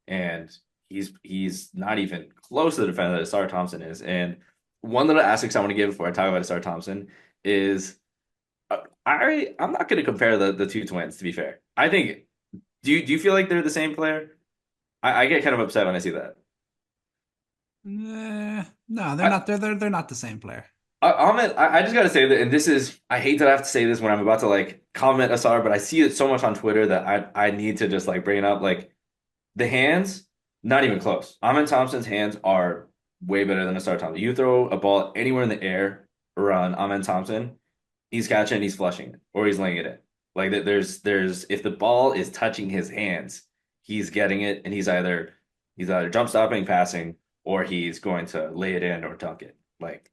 And he's not even close to the defender that Asar Thompson is. And one little asterisk I want to give before I talk about Asar Thompson is I'm not going to compare the two twins, to be fair. I think do you feel like they're the same player? I get kind of upset when I see that. No, they're I, not. They're not the same player. I just gotta say that, and this is, I hate that I have to say this when I'm about to like comment Asar, but I see it so much on Twitter that I need to just like bring it up. Like the hands, not even close. Amin Thompson's hands are way better than Asar Thompson. You throw a ball anywhere in the air around Amin Thompson, he's catching, he's flushing it, or he's laying it in. Like there's if the ball is touching his hands, he's getting it, and he's either jump stopping, passing, or he's going to lay it in or dunk it. Like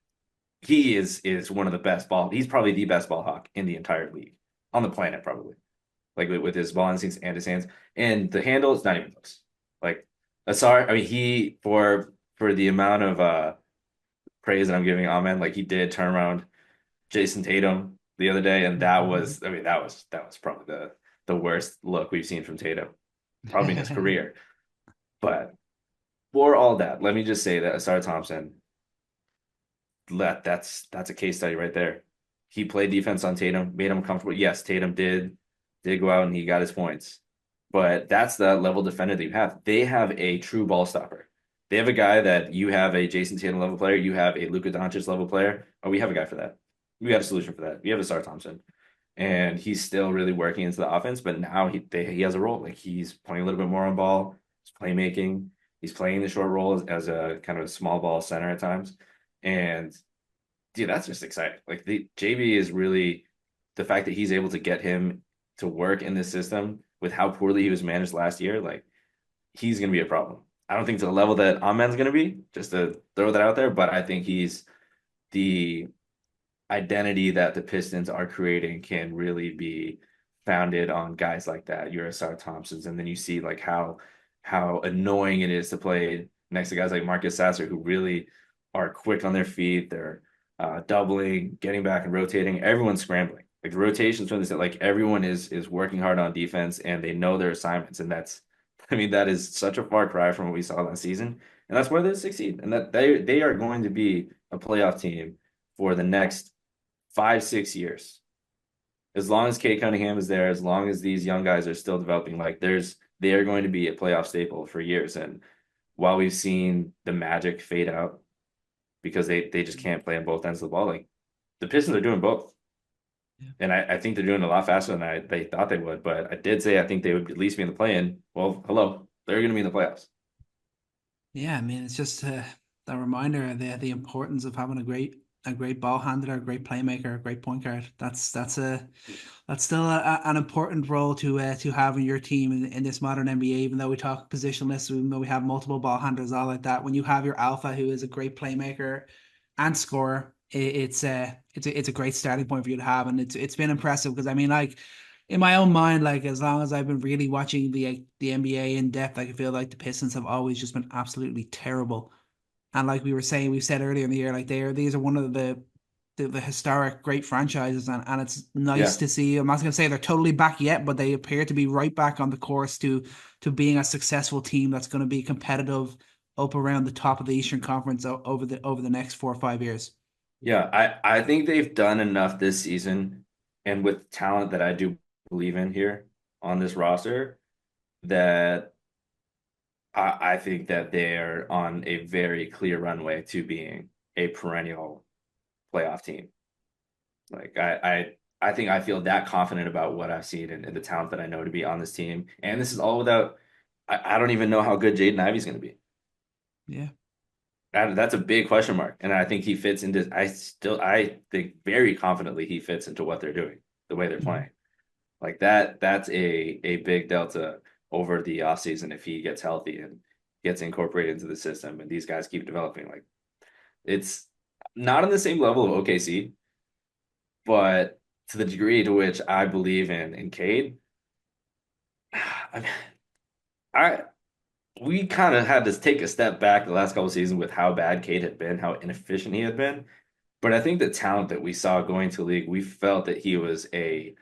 he is one of the best ball. He's probably the best ball hawk in the entire league on the planet, probably. Like with his ball instincts and his hands, and the handle is not even close. Like Asar, I mean, he for for the amount of praise that I'm giving Amen. Like he did turn around Jason Tatum the other day, and that Mhm. was, I mean, that was probably the worst look we've seen from Tatum, probably in his career. But for all that, let me just say that Asar Thompson, that's a case study right there. He played defense on Tatum, made him comfortable. Yes, Tatum did go out and he got his points, but that's the level defender that you have. They have a true ball stopper. They have a guy that you have a Jason Tatum level player, you have a Luka Doncic level player. Oh, we have a guy for that. We got a solution for that. We have a Star Thompson, and he's still really working into the offense. But now he has a role. Like he's playing a little bit more on ball. He's playmaking. He's playing the short role as a kind of a small ball center at times, and dude, that's just exciting. Like the JB is really the fact that he's able to get him to work in this system with how poorly he was managed last year. Like he's going to be a problem. I don't think to the level that Amen's going to be, just to throw that out there, but I think he's the identity that the Pistons are creating can really be founded on guys like that, your Asar Thompsons, and then you see like how annoying it is to play next to guys like Marcus Sasser who really are quick on their feet. They're doubling, getting back and rotating. Everyone's scrambling. Like the rotations from this, like everyone is working hard on defense and they know their assignments, and that's I mean that is such a far cry from what we saw last season, and that's where they succeed, and that they are going to be a playoff team for the next 5, 6 years. As long as Kate Cunningham is there, as long as these young guys are still developing, like they are going to be a playoff staple for years. And while we've seen the magic fade out because they just can't play on both ends of the ball, like the Pistons are doing both. Yeah. And I think they're doing a lot faster than they thought they would. But I did say I think they would at least be in the play-in. Well, hello, they're going to be in the playoffs. Yeah, I mean, it's just a reminder of the importance of having a great ball handler, a great playmaker, a great point guard. That's still an important role to have in your team in this modern NBA. Even though we talk positionless, even though we have multiple ball handlers, all like that, when you have your alpha who is a great playmaker and scorer, it's a great starting point for you to have, and it's been impressive because I mean, like in my own mind, like as long as I've been really watching the NBA in depth, I can feel like the Pistons have always just been absolutely terrible. And like we said earlier in the year, like these are one of the historic great franchises, and it's nice Yeah. to see. I'm not going to say they're totally back yet, but they appear to be right back on the course to being a successful team that's going to be competitive up around the top of the Eastern Conference over the next 4 or 5 years. Yeah, I think they've done enough this season and with talent that I do believe in here on this roster that I think that they're on a very clear runway to being a perennial playoff team. Like I think I feel that confident about what I've seen and the talent that I know to be on this team. And this is all without I don't even know how good Jaden Ivey's going to be. Yeah. That's a big question mark. And I think he fits into I think very confidently he fits into what they're doing, the way they're Mhm. playing. Like that's a big delta over the offseason if he gets healthy and gets incorporated into the system and these guys keep developing. Like it's not on the same level of OKC, but to the degree to which I believe in Cade, I, I we kind of had to take a step back the last couple of seasons with how bad Cade had been, how inefficient he had been. But I think the talent that we saw going to league, we felt that he was a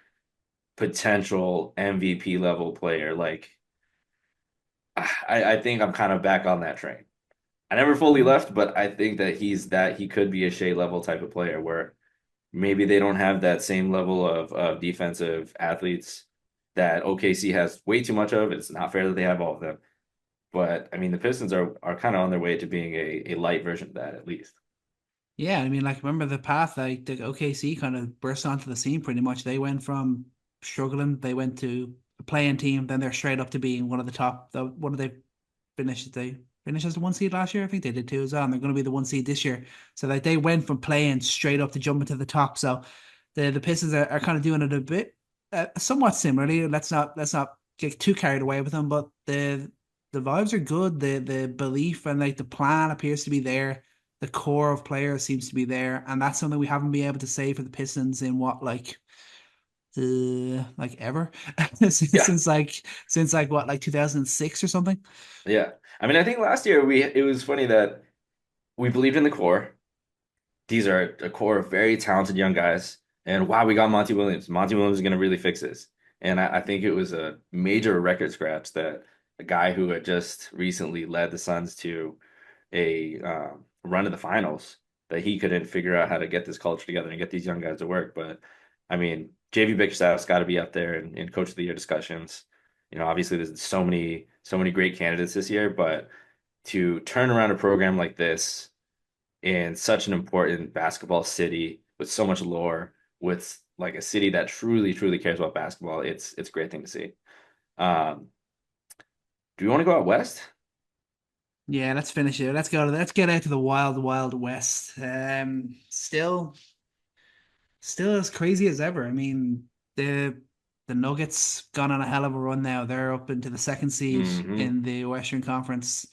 potential MVP level player. Like I think I'm kind of back on that train. I never fully Yeah. left, but I think that he could be a Shea level type of player where maybe they don't have that same level of defensive athletes that OKC has way too much of. It's not fair that they have all of them. But I mean the Pistons are kind of on their way to being a light version of that at least. Yeah, I mean, like remember the path like the OKC kind of burst onto the scene pretty much. They went from struggling, they went to a playing team, then they're straight up to being one of the top. What did they finish? They finished as the one seed last year. I think they did too as well. And they're going to be the one seed this year. So like they went from playing straight up to jumping to the top. So the Pistons are kind of doing it a bit somewhat similarly. Let's not get too carried away with them, but the vibes are good. The belief and like the plan appears to be there. The core of players seems to be there, and that's something we haven't been able to say for the Pistons in what like Like ever Yeah. since like what, like 2006 or something. Yeah. I mean, I think last year it was funny that we believed in the core. These are a core of very talented young guys. And wow, we got Monty Williams. Monty Williams is going to really fix this. And I think it was a major record scratch that a guy who had just recently led the Suns to a run to the finals, that he couldn't figure out how to get this culture together and get these young guys to work. But I mean, JV Bickerstaff's got to be up there in Coach of the Year discussions. Obviously there's so many great candidates this year, but to turn around a program like this in such an important basketball city with so much lore, with like a city that truly cares about basketball, it's a great thing to see. Um, do you want to go out west? Yeah, let's finish it. Let's get out to the wild west. Still as crazy as ever. I mean, the Nuggets gone on a hell of a run now. They're up into the second seed Hmm. in the Western Conference.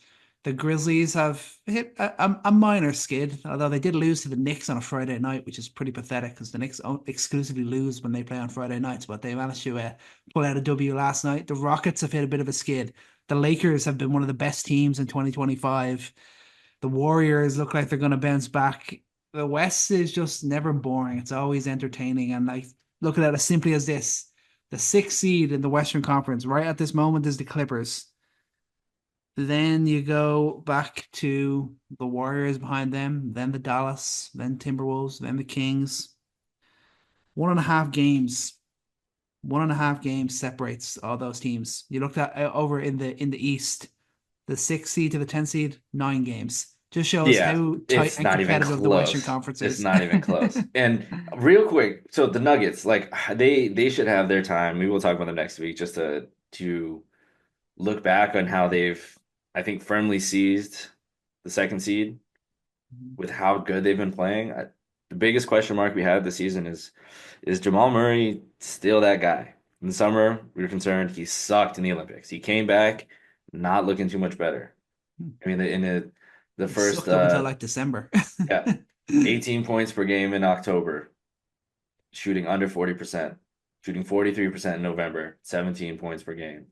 The Grizzlies have hit a minor skid, although they did lose to the Knicks on a Friday night, which is pretty pathetic because the Knicks exclusively lose when they play on Friday nights, but they managed to pull out a W last night. The Rockets have hit a bit of a skid. The Lakers have been one of the best teams in 2025. The Warriors look like they're going to bounce back. The West is just never boring. It's always entertaining. And like, look at it as simply as this: the sixth seed in the Western Conference right at this moment is the Clippers. Then you go back to the Warriors behind them, then the Dallas, then Timberwolves, then the Kings. 1.5 games, 1.5 games separates all those teams. You looked at over in the East, the sixth seed to the 10th seed, 9 games. Just shows Yeah, how tight it's and not even competitive the Western close. Conference It's is. not even close. And real quick, so the Nuggets, like they should have their time. We will talk about them next week just to look back on how they've, I think, firmly seized the second seed with how good they've been playing. The biggest question mark we have this season is Jamal Murray still that guy? In the summer, we were concerned he sucked in the Olympics. He came back not looking too much better. I mean, the He first sucked up until like December. yeah, 18 points per game in October, shooting under 40%, shooting 43% in November, 17 points per game.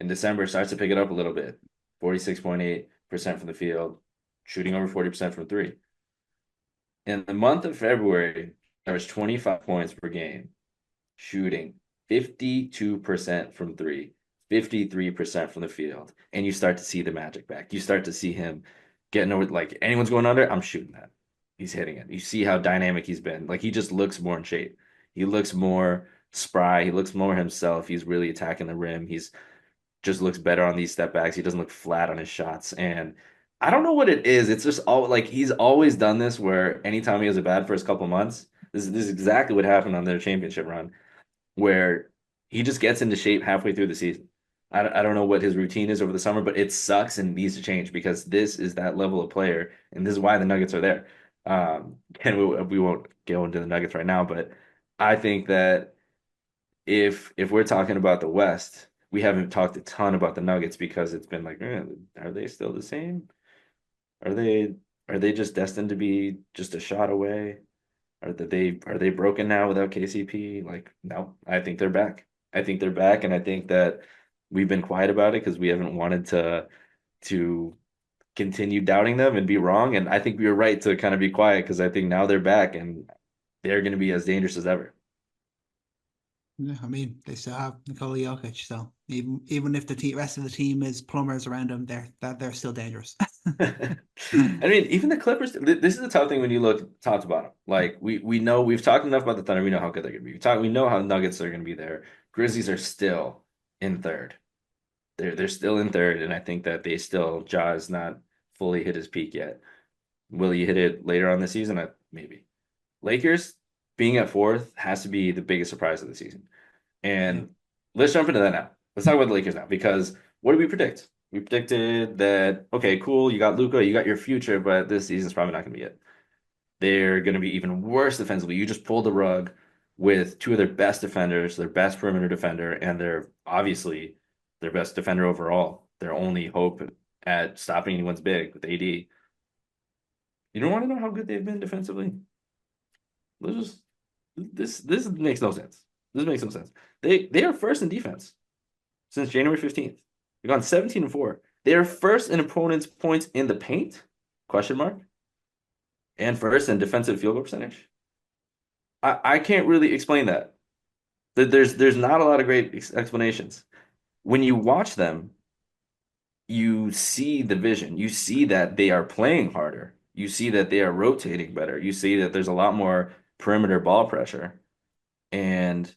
In December, starts to pick it up a little bit, 46.8% from the field, shooting over 40% from three. In the month of February, there was 25 points per game, shooting 52% from three, 53% from the field. And you start to see the magic back. You start to see him getting over, like anyone's going under, I'm shooting that. He's hitting it. You see how dynamic he's been. Like he just looks more in shape. He looks more spry. He looks more himself. He's really attacking the rim. He's just looks better on these step backs. He doesn't look flat on his shots. And I don't know what it is. It's just all like he's always done this where anytime he has a bad first couple months, this is exactly what happened on their championship run, where he just gets into shape halfway through the season. I don't know what his routine is over the summer, but it sucks and needs to change because this is that level of player, and this is why the Nuggets are there. And we won't go into the Nuggets right now, but I think that if we're talking about the West, we haven't talked a ton about the Nuggets because it's been like, are they still the same? Are they are they just destined to be just a shot away? Are they broken now without KCP? Like, no, I think they're back. I think they're back, and I think that we've been quiet about it because we haven't wanted to continue doubting them and be wrong. And I think we were right to kind of be quiet because I think now they're back and they're going to be as dangerous as ever. Yeah, I mean, they still have Nikola Jokic, so even if the rest of the team is plumbers around them, they're still dangerous. I mean, even the Clippers. This is a tough thing when you look top to bottom. Like we know we've talked enough about the Thunder. We know how good they're going to be. We know how the Nuggets are going to be there. Grizzlies are still in third. They're still in third, and I think that they still Ja has not fully hit his peak yet. Will he hit it later on this season? Maybe. Lakers being at fourth has to be the biggest surprise of the season. Yeah. And let's jump into that now. Let's talk about the Lakers now because what did we predict? We predicted that, okay, cool, you got Luka, you got your future, but this season's probably not going to be it. They're going to be even worse defensively. You just pulled the rug with two of their best defenders, their best perimeter defender, and they're obviously their best defender overall. Their only hope at stopping anyone's big with AD. You don't want to know how good they've been defensively? Let's just this makes no sense. This makes no sense. They are first in defense since January 15th. They've gone 17-4. They are first in opponents' points in the paint, question mark, and first in defensive field goal percentage. I can't really explain that. There's not a lot of great explanations. When you watch them, you see the vision. You see that they are playing harder. You see that they are rotating better. You see that there's a lot more perimeter ball pressure. And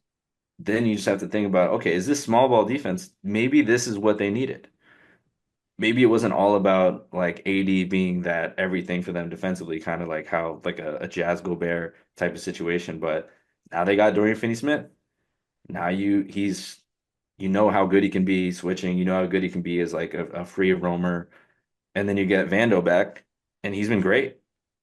then you just have to think about, okay, is this small ball defense? Maybe this is what they needed. Maybe it wasn't all about like AD being that everything for them defensively, kind of like how like a Jazz Gobert type of situation. But now they got Dorian Finney-Smith. Now you know how good he can be switching. You know how good he can be as like a free roamer. And then you get Vando back, and he's been great.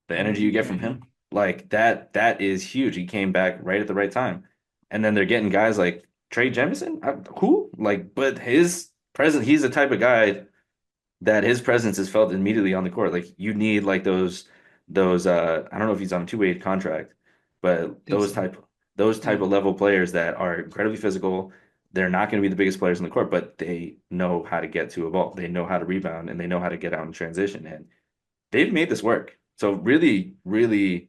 The Yeah, energy he's you been get from great. Yeah. him, like that is huge. He came back right at the right time. And then they're getting guys like Trey Jemison, who like, but his presence, he's the type of guy that his presence is felt immediately on the court. Like you need like those I don't know if he's on a two-way contract, but I think so. those type Yeah. of level players that are incredibly physical. They're not going to be the biggest players on the court, but they know how to get to a ball. They know how to rebound and they know how to get out in transition. And they've made this work. So really, really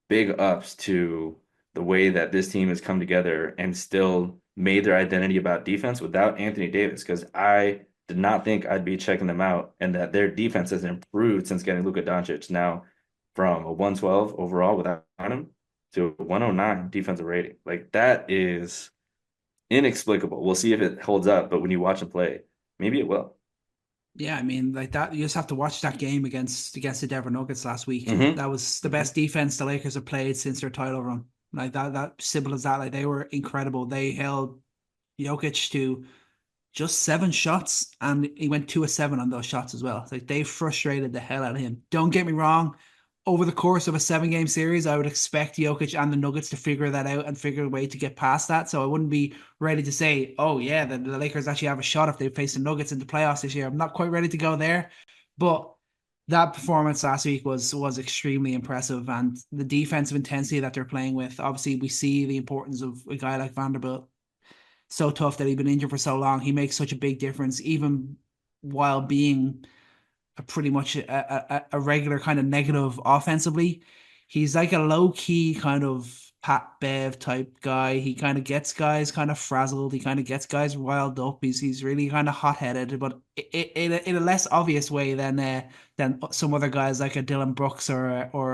big ups to the way that this team has come together and still made their identity about defense without Anthony Davis. Because I did not think I'd be checking them out and that their defense has improved since getting Luka Doncic. Now from a 112 overall without him to a 109 defensive rating. Like that is inexplicable. We'll see if it holds up, but when you watch him play, maybe it will. Yeah, I mean, like that, you just have to watch that game against the Denver Nuggets last week. Hmm. That was the Hmm. best defense the Lakers have played since their title run. Like that simple as that. Like they were incredible. They held Jokic to just 7 shots, and he went 2 of 7 on those shots as well. It's like they frustrated the hell out of him. Don't get me wrong. Over the course of a 7 game series, I would expect Jokic and the Nuggets to figure that out and figure a way to get past that. So I wouldn't be ready to say, oh yeah, the Lakers actually have a shot if they face the Nuggets in the playoffs this year. I'm not quite ready to go there, but that performance last week was extremely impressive, and the defensive intensity that they're playing with. Obviously, we see the importance of a guy like Vanderbilt. So tough that he'd been injured for so long. He makes such a big difference, even while being a pretty much a regular kind of negative offensively. He's like a low key kind of Pat Bev type guy. He kind of gets guys kind of frazzled. He kind of gets guys riled up. He's really kind of hot headed, but in a less obvious way than some other guys like a Dylan Brooks or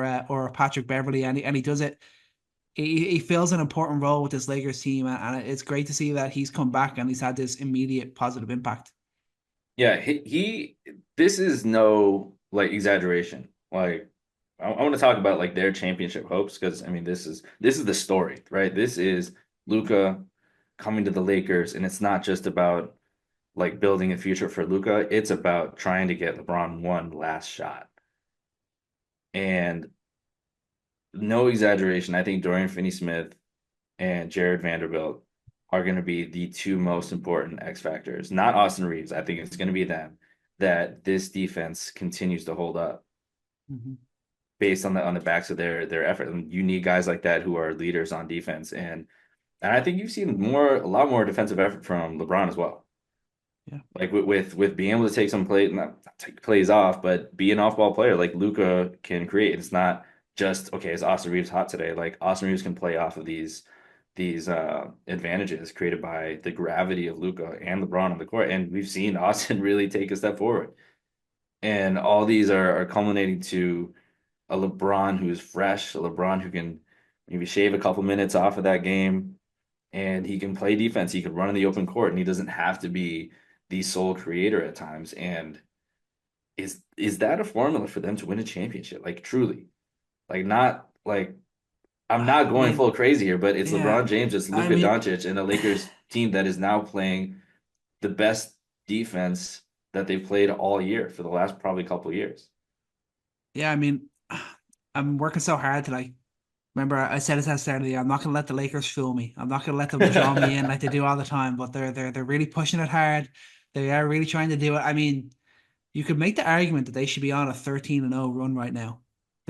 a Patrick Beverly, and he does it. He fills an important role with this Lakers team, and it's great to see that he's come back and he's had this immediate positive impact. Yeah, he this is no like exaggeration. Like I want to talk about like their championship hopes because I mean this is the story, right? This is Luka coming to the Lakers, and it's not just about like building a future for Luka. It's about trying to get LeBron one last shot. And no exaggeration, I think Dorian Finney-Smith and Jared Vanderbilt are going to be the two most important X factors. Not Austin Reeves. I think it's going to be them that this defense continues to hold up Mhm. based on the backs of their effort. And you need guys like that who are leaders on defense. And I think you've seen a lot more defensive effort from LeBron as well. Yeah. Like with being able to take some play, not take plays off, but be an off-ball player like Luka can create. It's not just okay, is Austin Reeves hot today? Like Austin Reeves can play off of these advantages created by the gravity of Luka and LeBron on the court. And we've seen Austin really take a step forward. And all these are culminating to a LeBron who is fresh, a LeBron who can maybe shave a couple minutes off of that game and he can play defense. He can run in the open court and he doesn't have to be the sole creator at times. And is that a formula for them to win a championship? Like truly. Like not like I'm not I going mean, full crazy here, but it's yeah. LeBron James, it's I Luka mean, Doncic, and a Lakers team that is now playing the best defense that they've played all year for the last probably couple of years. yeah. I mean, I'm working so hard to like. Remember, I said it at the start of the year. I'm not gonna let the Lakers fool me. I'm not gonna let them draw me in like they do all the time. But they're really pushing it hard. They are really trying to do it. I mean, you could make the argument that they should be on a 13-0 run right now.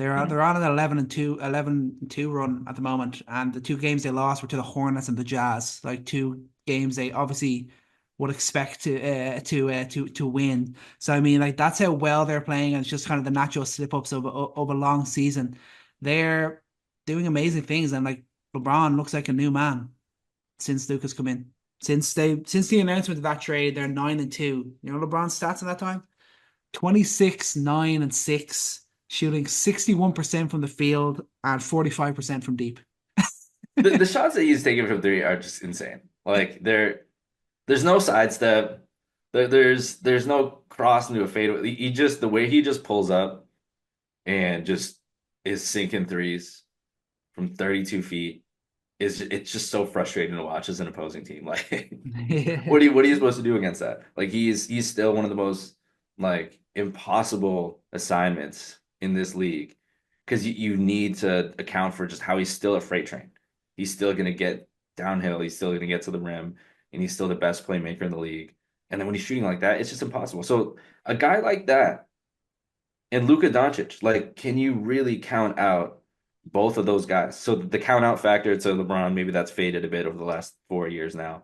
Mhm. they're on an 11-2 run at the moment, and the two games they lost were to the Hornets and the Jazz, like two games they obviously would expect to win. So I mean, like that's how well they're playing, and it's just kind of the natural slip ups of a long season. They're doing amazing things, and like LeBron looks like a new man since Luka's come in. Since the announcement of that trade, they're 9-2. You know LeBron's stats in that time? 26, 9, and 6, shooting 61% from the field and 45% from deep. The shots that he's taking from three are just insane. Like there's no sidestep. There's no cross into a fade. He just the way he just pulls up and just is sinking threes from 32 feet is it's just so frustrating to watch as an opposing team. Like what are you supposed to do against that? Like he's still one of the most like impossible assignments in this league because you need to account for just how he's still a freight train. He's still gonna get downhill, he's still gonna get to the rim, and he's still the best playmaker in the league. And then when he's shooting like that, it's just impossible. So a guy like that and Luka Doncic, like, can you really count out both of those guys? So the count out factor to LeBron, maybe that's faded a bit over the last 4 years now.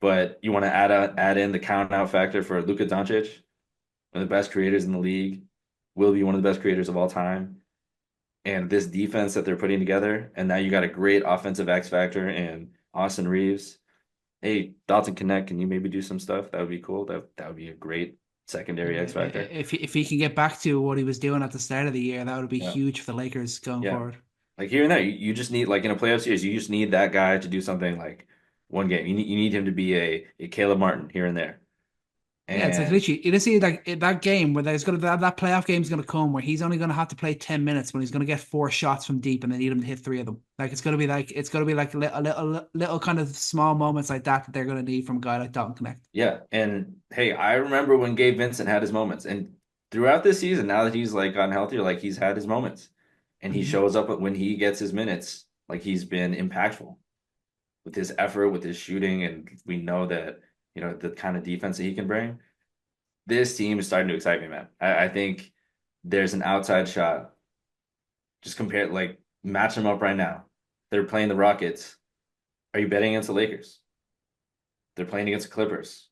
But you want to add in the count out factor for Luka Doncic, one of the best creators in the league, will be one of the best creators of all time. And this defense that they're putting together, and now you got a great offensive X factor in Austin Reeves. Hey, Dalton Connect, can you maybe do some stuff? That would be cool. That would be a great secondary X factor. If he can get back to what he was doing at the start of the year, that would be Yeah. huge for the Lakers going Yeah. forward. Like here and there, you just need like in a playoff series, you just need that guy to do something like one game. You need him to be a Caleb Martin here and there. Yeah, it's like And literally, you just see like that game where there's gonna that playoff game's gonna come where he's only gonna have to play 10 minutes when he's gonna get four shots from deep and they need him to hit three of them. Like it's gonna be like little kind of small moments like that they're gonna need from a guy like Dalton Connect. yeah, and hey, I remember when Gabe Vincent had his moments, and throughout this season, now that he's like gotten healthier, like he's had his moments, and he Mhm. shows up when he gets his minutes, like he's been impactful with his effort, with his shooting, and we know that the kind of defense that he can bring. This team is starting to excite me, man. I think there's an outside shot. Just compare, like, match them up right now. They're playing the Rockets. Are you betting against the Lakers? They're playing against the Clippers.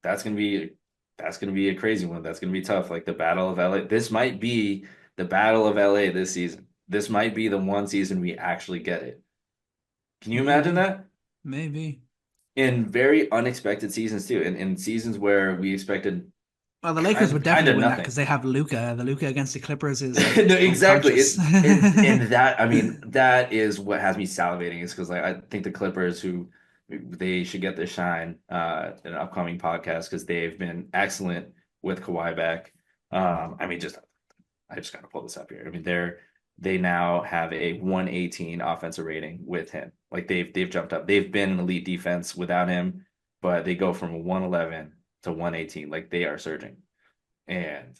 That's gonna be that's gonna be a crazy one. That's gonna be tough. Like the Battle of LA. This might be the Battle of LA this season. This might be the one season we actually get it. Can you imagine Maybe, that? maybe. In very unexpected seasons too, in seasons where we expected Well, the Lakers kind would of kind definitely of win that nothing. because they have Luca. The Luca against the Clippers is No, like exactly. unconscious. And that I mean that is what has me salivating is because like I think the Clippers who they should get their shine in an upcoming podcast because they've been excellent with Kawhi back. I mean just I just gotta pull this up here. I mean they now have a 118 offensive rating with him. Like they've jumped up. They've been an elite defense without him, but they go from 111 to 118. Like they are surging. And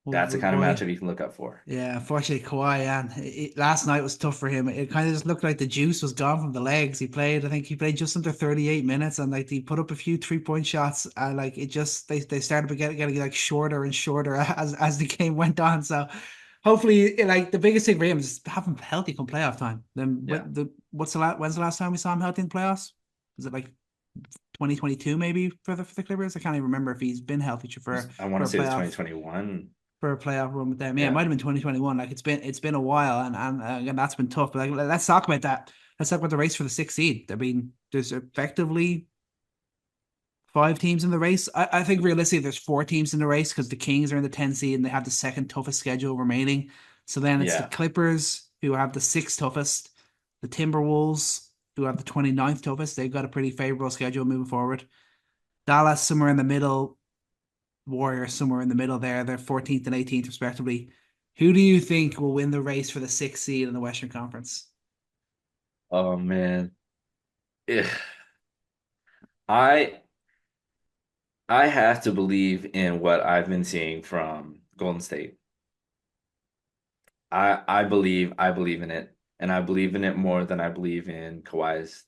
Oh that's the kind of boy. matchup you can look up for. Yeah, unfortunately, Kawhi, and last night was tough for him. It kind of just looked like the juice was gone from the legs. I think he played just under 38 minutes, and like he put up a few 3-point shots, and like it just they started to getting like shorter and shorter as the game went on. So hopefully, like the biggest thing for him is have him healthy come playoff time. Then Yeah. when's the last time we saw him healthy in the playoffs? Was it like 2022 maybe for the Clippers? I can't even remember if he's been healthy I want for to a say it's playoff 2021. for a playoff run with them. Yeah, it Yeah. might have been 2021. Like it's been a while, and again that's been tough. But like let's talk about that. Let's talk about the race for the sixth seed. I mean, there's effectively five teams in the race. I think realistically there's four teams in the race because the Kings are in the 10 seed and they have the second toughest schedule remaining. So then it's the Yeah. Clippers who have the sixth toughest, the Timberwolves who have the 29th toughest. They've got a pretty favorable schedule moving forward. Dallas somewhere in the middle, Warriors somewhere in the middle there. They're 14th and 18th, respectively. Who do you think will win the race for the sixth seed in the Western Conference? Oh man. Eh, I I have to believe in what I've been seeing from Golden State. I believe in it, and I believe in it more than I believe in Kawhi's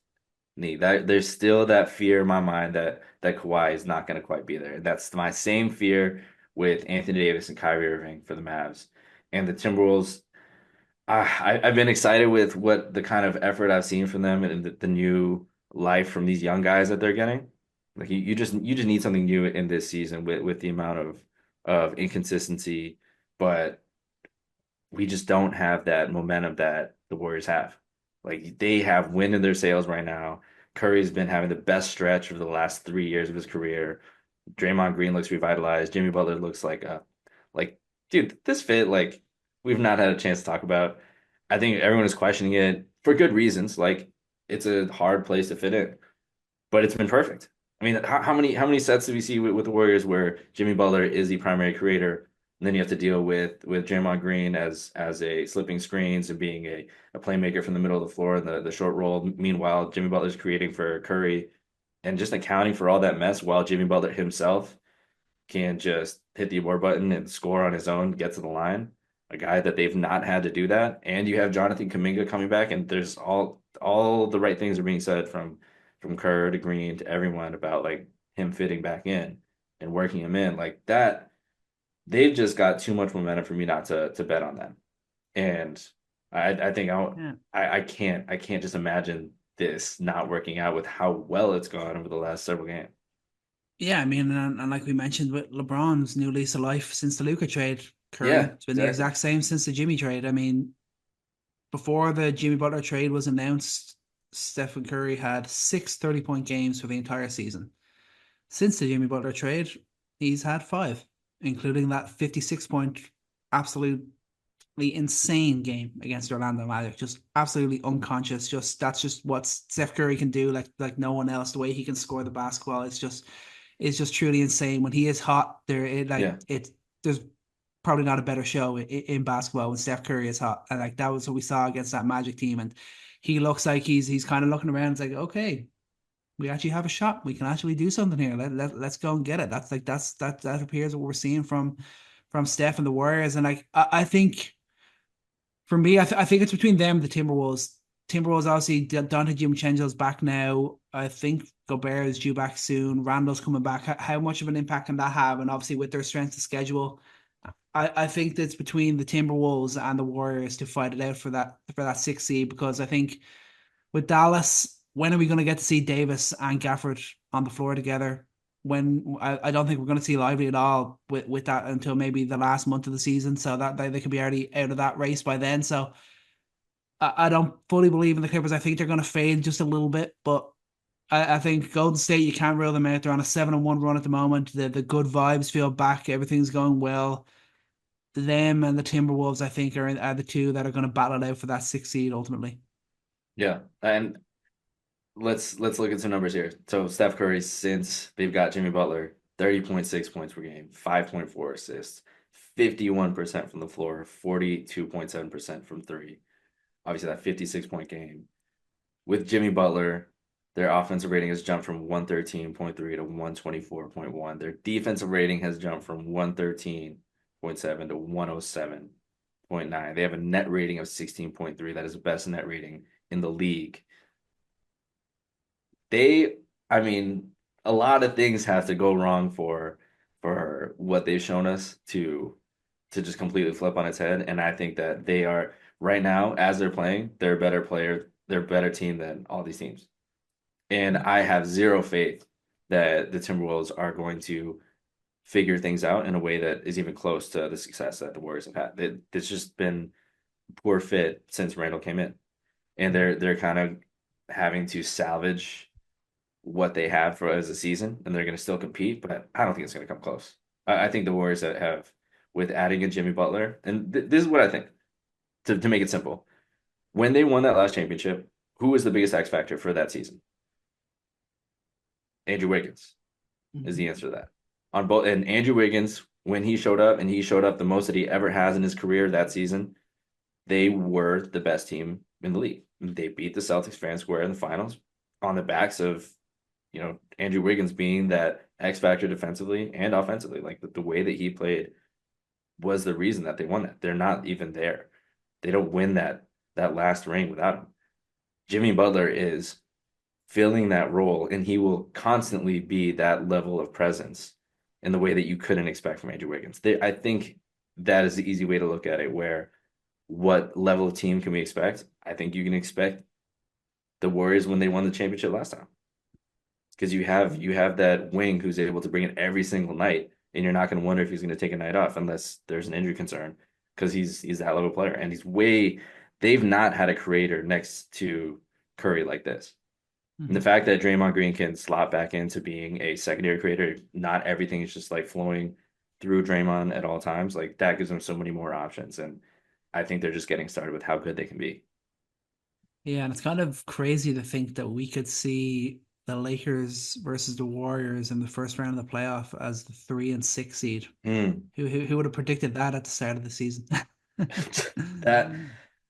knee. That there's still that fear in my mind that Kawhi is not going to quite be there. That's my same fear with Anthony Davis and Kyrie Irving for the Mavs and the Timberwolves. I've been excited with what the kind of effort I've seen from them and the new life from these young guys that they're getting. Like you just need something new in this season with the amount of inconsistency, but we just don't have that momentum that the Warriors have. Like they have wind in their sails right now. Curry's been having the best stretch of the last 3 years of his career. Draymond Green looks revitalized. Jimmy Butler looks like dude, this fit like we've not had a chance to talk about. I think everyone is questioning it for good reasons. Like it's a hard place to fit in, but it's been perfect. I mean, how many sets do we see with the Warriors where Jimmy Butler is the primary creator, and then you have to deal with Draymond Green as a slipping screens and being a playmaker from the middle of the floor and the short roll. Meanwhile, Jimmy Butler's creating for Curry and just accounting for all that mess while Jimmy Butler himself can just hit the abort button and score on his own, get to the line. A guy that they've not had to do that. And you have Jonathan Kuminga coming back, and there's all the right things are being said from Kerr to Green to everyone about like him fitting back in and working him in. Like that, they've just got too much momentum for me not to bet on them. And I think Yeah. I can't just imagine this not working out with how well it's gone over the last several games. Yeah, I mean, and like we mentioned with LeBron's new lease of life since the Luka trade, Curry, Yeah, it's been the exactly. exact same since the Jimmy trade. I mean, before the Jimmy Butler trade was announced, Stephen Curry had 6 30-point games for the entire season. Since the Jimmy Butler trade, he's had five, including that 56-point, absolutely insane game against Orlando Magic. Just absolutely unconscious. Just that's just what Steph Curry can do, like no one else. The way he can score the basketball, it's just truly insane. When he is hot, Yeah. there's probably not a better show in basketball when Steph Curry is hot. And like that was what we saw against that Magic team. And he looks like he's kind of looking around. It's like, okay, we actually have a shot. We can actually do something here. Let's go and get it. That appears what we're seeing from Steph and the Warriors. And like I think for me, I think it's between them and the Timberwolves. Timberwolves obviously Dante DiVincenzo's back now. I think Gobert is due back soon. Randall's coming back. How much of an impact can that have? And obviously with their strength of schedule, I think that's between the Timberwolves and the Warriors to fight it out for that 6 seed because I think with Dallas, when are we going to get to see Davis and Gafford on the floor together? When I don't think we're going to see Lively at all with that until maybe the last month of the season, so that they could be already out of that race by then. So I don't fully believe in the Clippers. I think they're going to fade just a little bit, but I think Golden State you can't rule them out. They're on a 7-1 run at the moment. The good vibes feel back. Everything's going well. Them and the Timberwolves, I think, are the two that are going to battle it out for that 6 seed ultimately. Yeah. And let's look at some numbers here. So Steph Curry, since they've got Jimmy Butler, 30.6 points per game, 5.4 assists, 51% from the floor, 42.7% from three. Obviously that 56-point game. With Jimmy Butler, their offensive rating has jumped from 113.3 to 124.1. Their defensive rating has jumped from 113.7 to 107.9. They have a net rating of 16.3. That is the best net rating in the league. They, I mean, a lot of things have to go wrong for what they've shown us to just completely flip on its head. And I think that they are right now, as they're playing, they're a better player, they're a better team than all these teams. And I have zero faith that the Timberwolves are going to figure things out in a way that is even close to the success that the Warriors have had. It's just been poor fit since Randall came in, and they're kind of having to salvage what they have for as a season, and they're going to still compete, but I don't think it's going to come close. I think the Warriors that have, with adding a Jimmy Butler, and this is what I think, to make it simple. When they won that last championship, who was the biggest X factor for that season? Andrew Wiggins is the Mhm. answer to that. On both, and Andrew Wiggins, when he showed up, and he showed up the most that he ever has in his career that season, they were the best team in the league. They beat the Celtics fair and square in the finals on the backs of Andrew Wiggins being that X factor defensively and offensively. Like the way that he played was the reason that they won that. They're not even there. They don't win that last ring without him. Jimmy Butler is filling that role, and he will constantly be that level of presence in the way that you couldn't expect from Andrew Wiggins. I think that is the easy way to look at it, where what level of team can we expect? I think you can expect the Warriors when they won the championship last time. Because you have that wing who's able to bring it every single night, and you're not going to wonder if he's going to take a night off unless there's an injury concern, because he's that level player, and he's way. They've not had a creator next to Curry like this. And the Mhm. fact that Draymond Green can slot back into being a secondary creator, not everything is just like flowing through Draymond at all times. Like that gives them so many more options, and I think they're just getting started with how good they can be. Yeah, and it's kind of crazy to think that we could see the Lakers versus the Warriors in the first round of the playoff as the 3 and 6 seed. Hmm. Who would have predicted that at the start of the season? That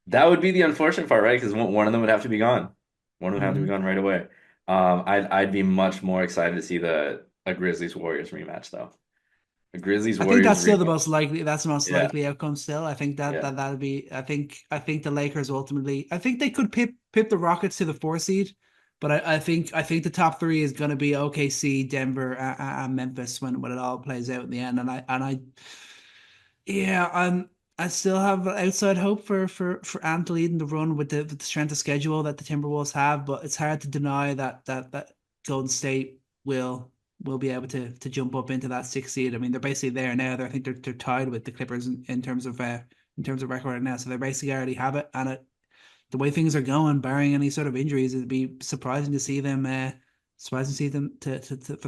that would be the unfortunate part, right? Because one of them would have to be gone. One would have to be Mhm. gone right away. I'd be much more excited to see the a Grizzlies Warriors rematch though. A Grizzlies I think Warriors that's still the rematch. most likely. That's the most Yeah, likely outcome. Still, I think that yeah, that'll be. I think the Lakers ultimately. I think they could pip the Rockets to the 4 seed, but I think the top three is going to be OKC, Denver, and Memphis when it all plays out in the end. And I yeah, I still have outside hope for Ant leading the run with the strength of schedule that the Timberwolves have, but it's hard to deny that Golden State will be able to jump up into that 6 seed. I mean, they're basically there now. I think they're tied with the Clippers in terms of record right now. So they basically already have it. And the way things are going, barring any sort of injuries, it'd be surprising to see them for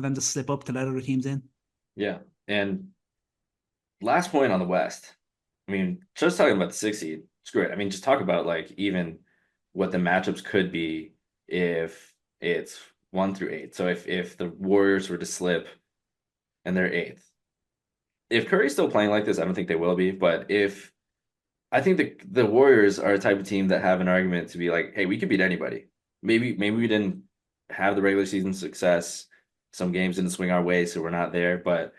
them to slip up to let other teams in. yeah. And last point on the West. I mean, just talking about the six seed, it's great. I mean, just talk about like even what the matchups could be if it's 1 through 8. So if the Warriors were to slip and they're eighth, if Curry's still playing like this, I don't think they will be. But if I think the Warriors are a type of team that have an argument to be like, hey, we could beat anybody. Maybe we didn't have the regular season success. Some games didn't swing our way, so we're not there. But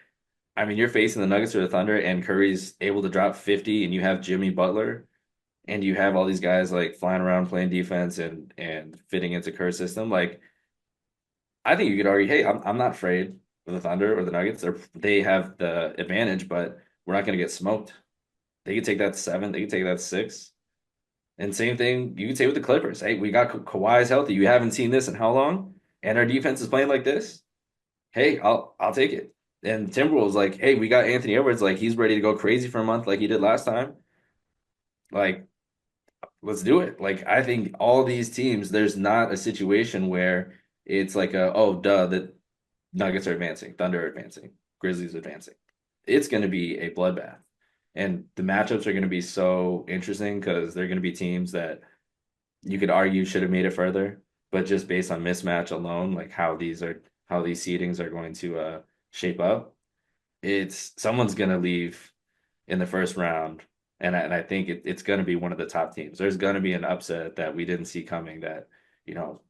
I mean, you're facing the Nuggets or the Thunder, and Curry's able to drop 50, and you have Jimmy Butler, and you have all these guys like flying around playing defense and fitting into Kerr's system. Like, I think you could argue, hey, I'm not afraid of the Thunder or the Nuggets. They have the advantage, but we're not going to get smoked. They could take that 7. They could take that 6. And same thing you could say with the Clippers. Hey, we got Kawhi's healthy. You haven't seen this in how long? And our defense is playing like this. Hey, I'll take it. And Timberwolves like, hey, we got Anthony Edwards. Like he's ready to go crazy for a month, like he did last time. Like, let's do it. Like I think all these teams, there's not a situation where it's like oh duh, the Nuggets are advancing, Thunder are advancing, Grizzlies advancing. It's going to be a bloodbath. And the matchups are going to be so interesting because they're going to be teams that you could argue should have made it further, but just based on mismatch alone, like how these seedings are going to shape up, it's someone's going to leave in the first round, and I think it's going to be one of the top teams. There's going to be an upset that we didn't see coming that you know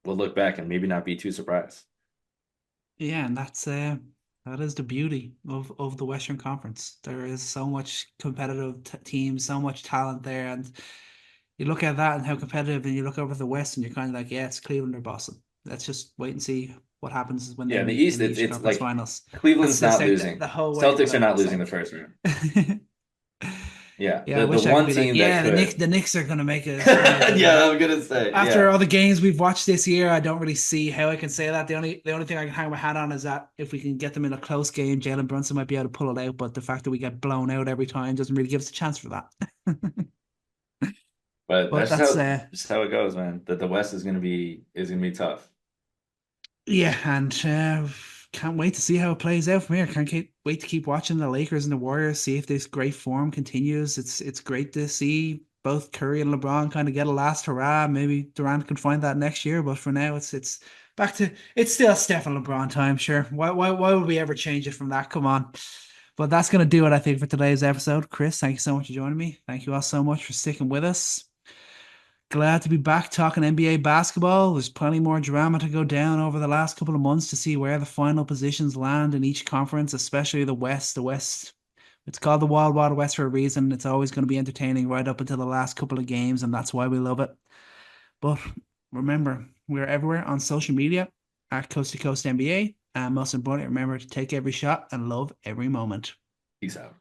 we'll look back and maybe not be too surprised. Yeah, and that is the beauty of the Western Conference. There is so much competitive teams, so much talent there, and you look at that and how competitive, and you look over the West, and you're kind of like, yeah, it's Cleveland or Boston. Let's just wait and see what happens when Yeah, they in the meet East, in the it's Eastern it's Conference like Finals. That's Cleveland's just not like losing. the whole way Celtics are about it. not It's losing the like, first round. Yeah, yeah, I the wish I could one be like, team that yeah, the Knicks, could. the Knicks are gonna make it. Yeah, I'm gonna say After yeah. all the games we've watched this year, I don't really see how I can say that. The only thing I can hang my hat on is that if we can get them in a close game, Jalen Brunson might be able to pull it out. But the fact that we get blown out every time doesn't really give us a chance for that. But But that's that's just how it goes, man. That the West is gonna be tough. yeah, and can't wait to see how it plays out from here. Wait to keep watching the Lakers and the Warriors, see if this great form continues. It's great to see both Curry and LeBron kind of get a last hurrah. Maybe Durant can find that next year, but for now, it's back to it's still Steph and LeBron time. Sure, why would we ever change it from that? Come on. But that's gonna do it, I think, for today's episode. Chris, thank you so much for joining me. Thank you all so much for sticking with us. Glad to be back talking NBA basketball. There's plenty more drama to go down over the last couple of months to see where the final positions land in each conference, especially the West. The West, it's called the Wild Wild West for a reason. It's always going to be entertaining right up until the last couple of games, and that's why we love it. But remember, we're everywhere on social media at Coast to Coast NBA. And most importantly, remember to take every shot and love every moment. Peace out.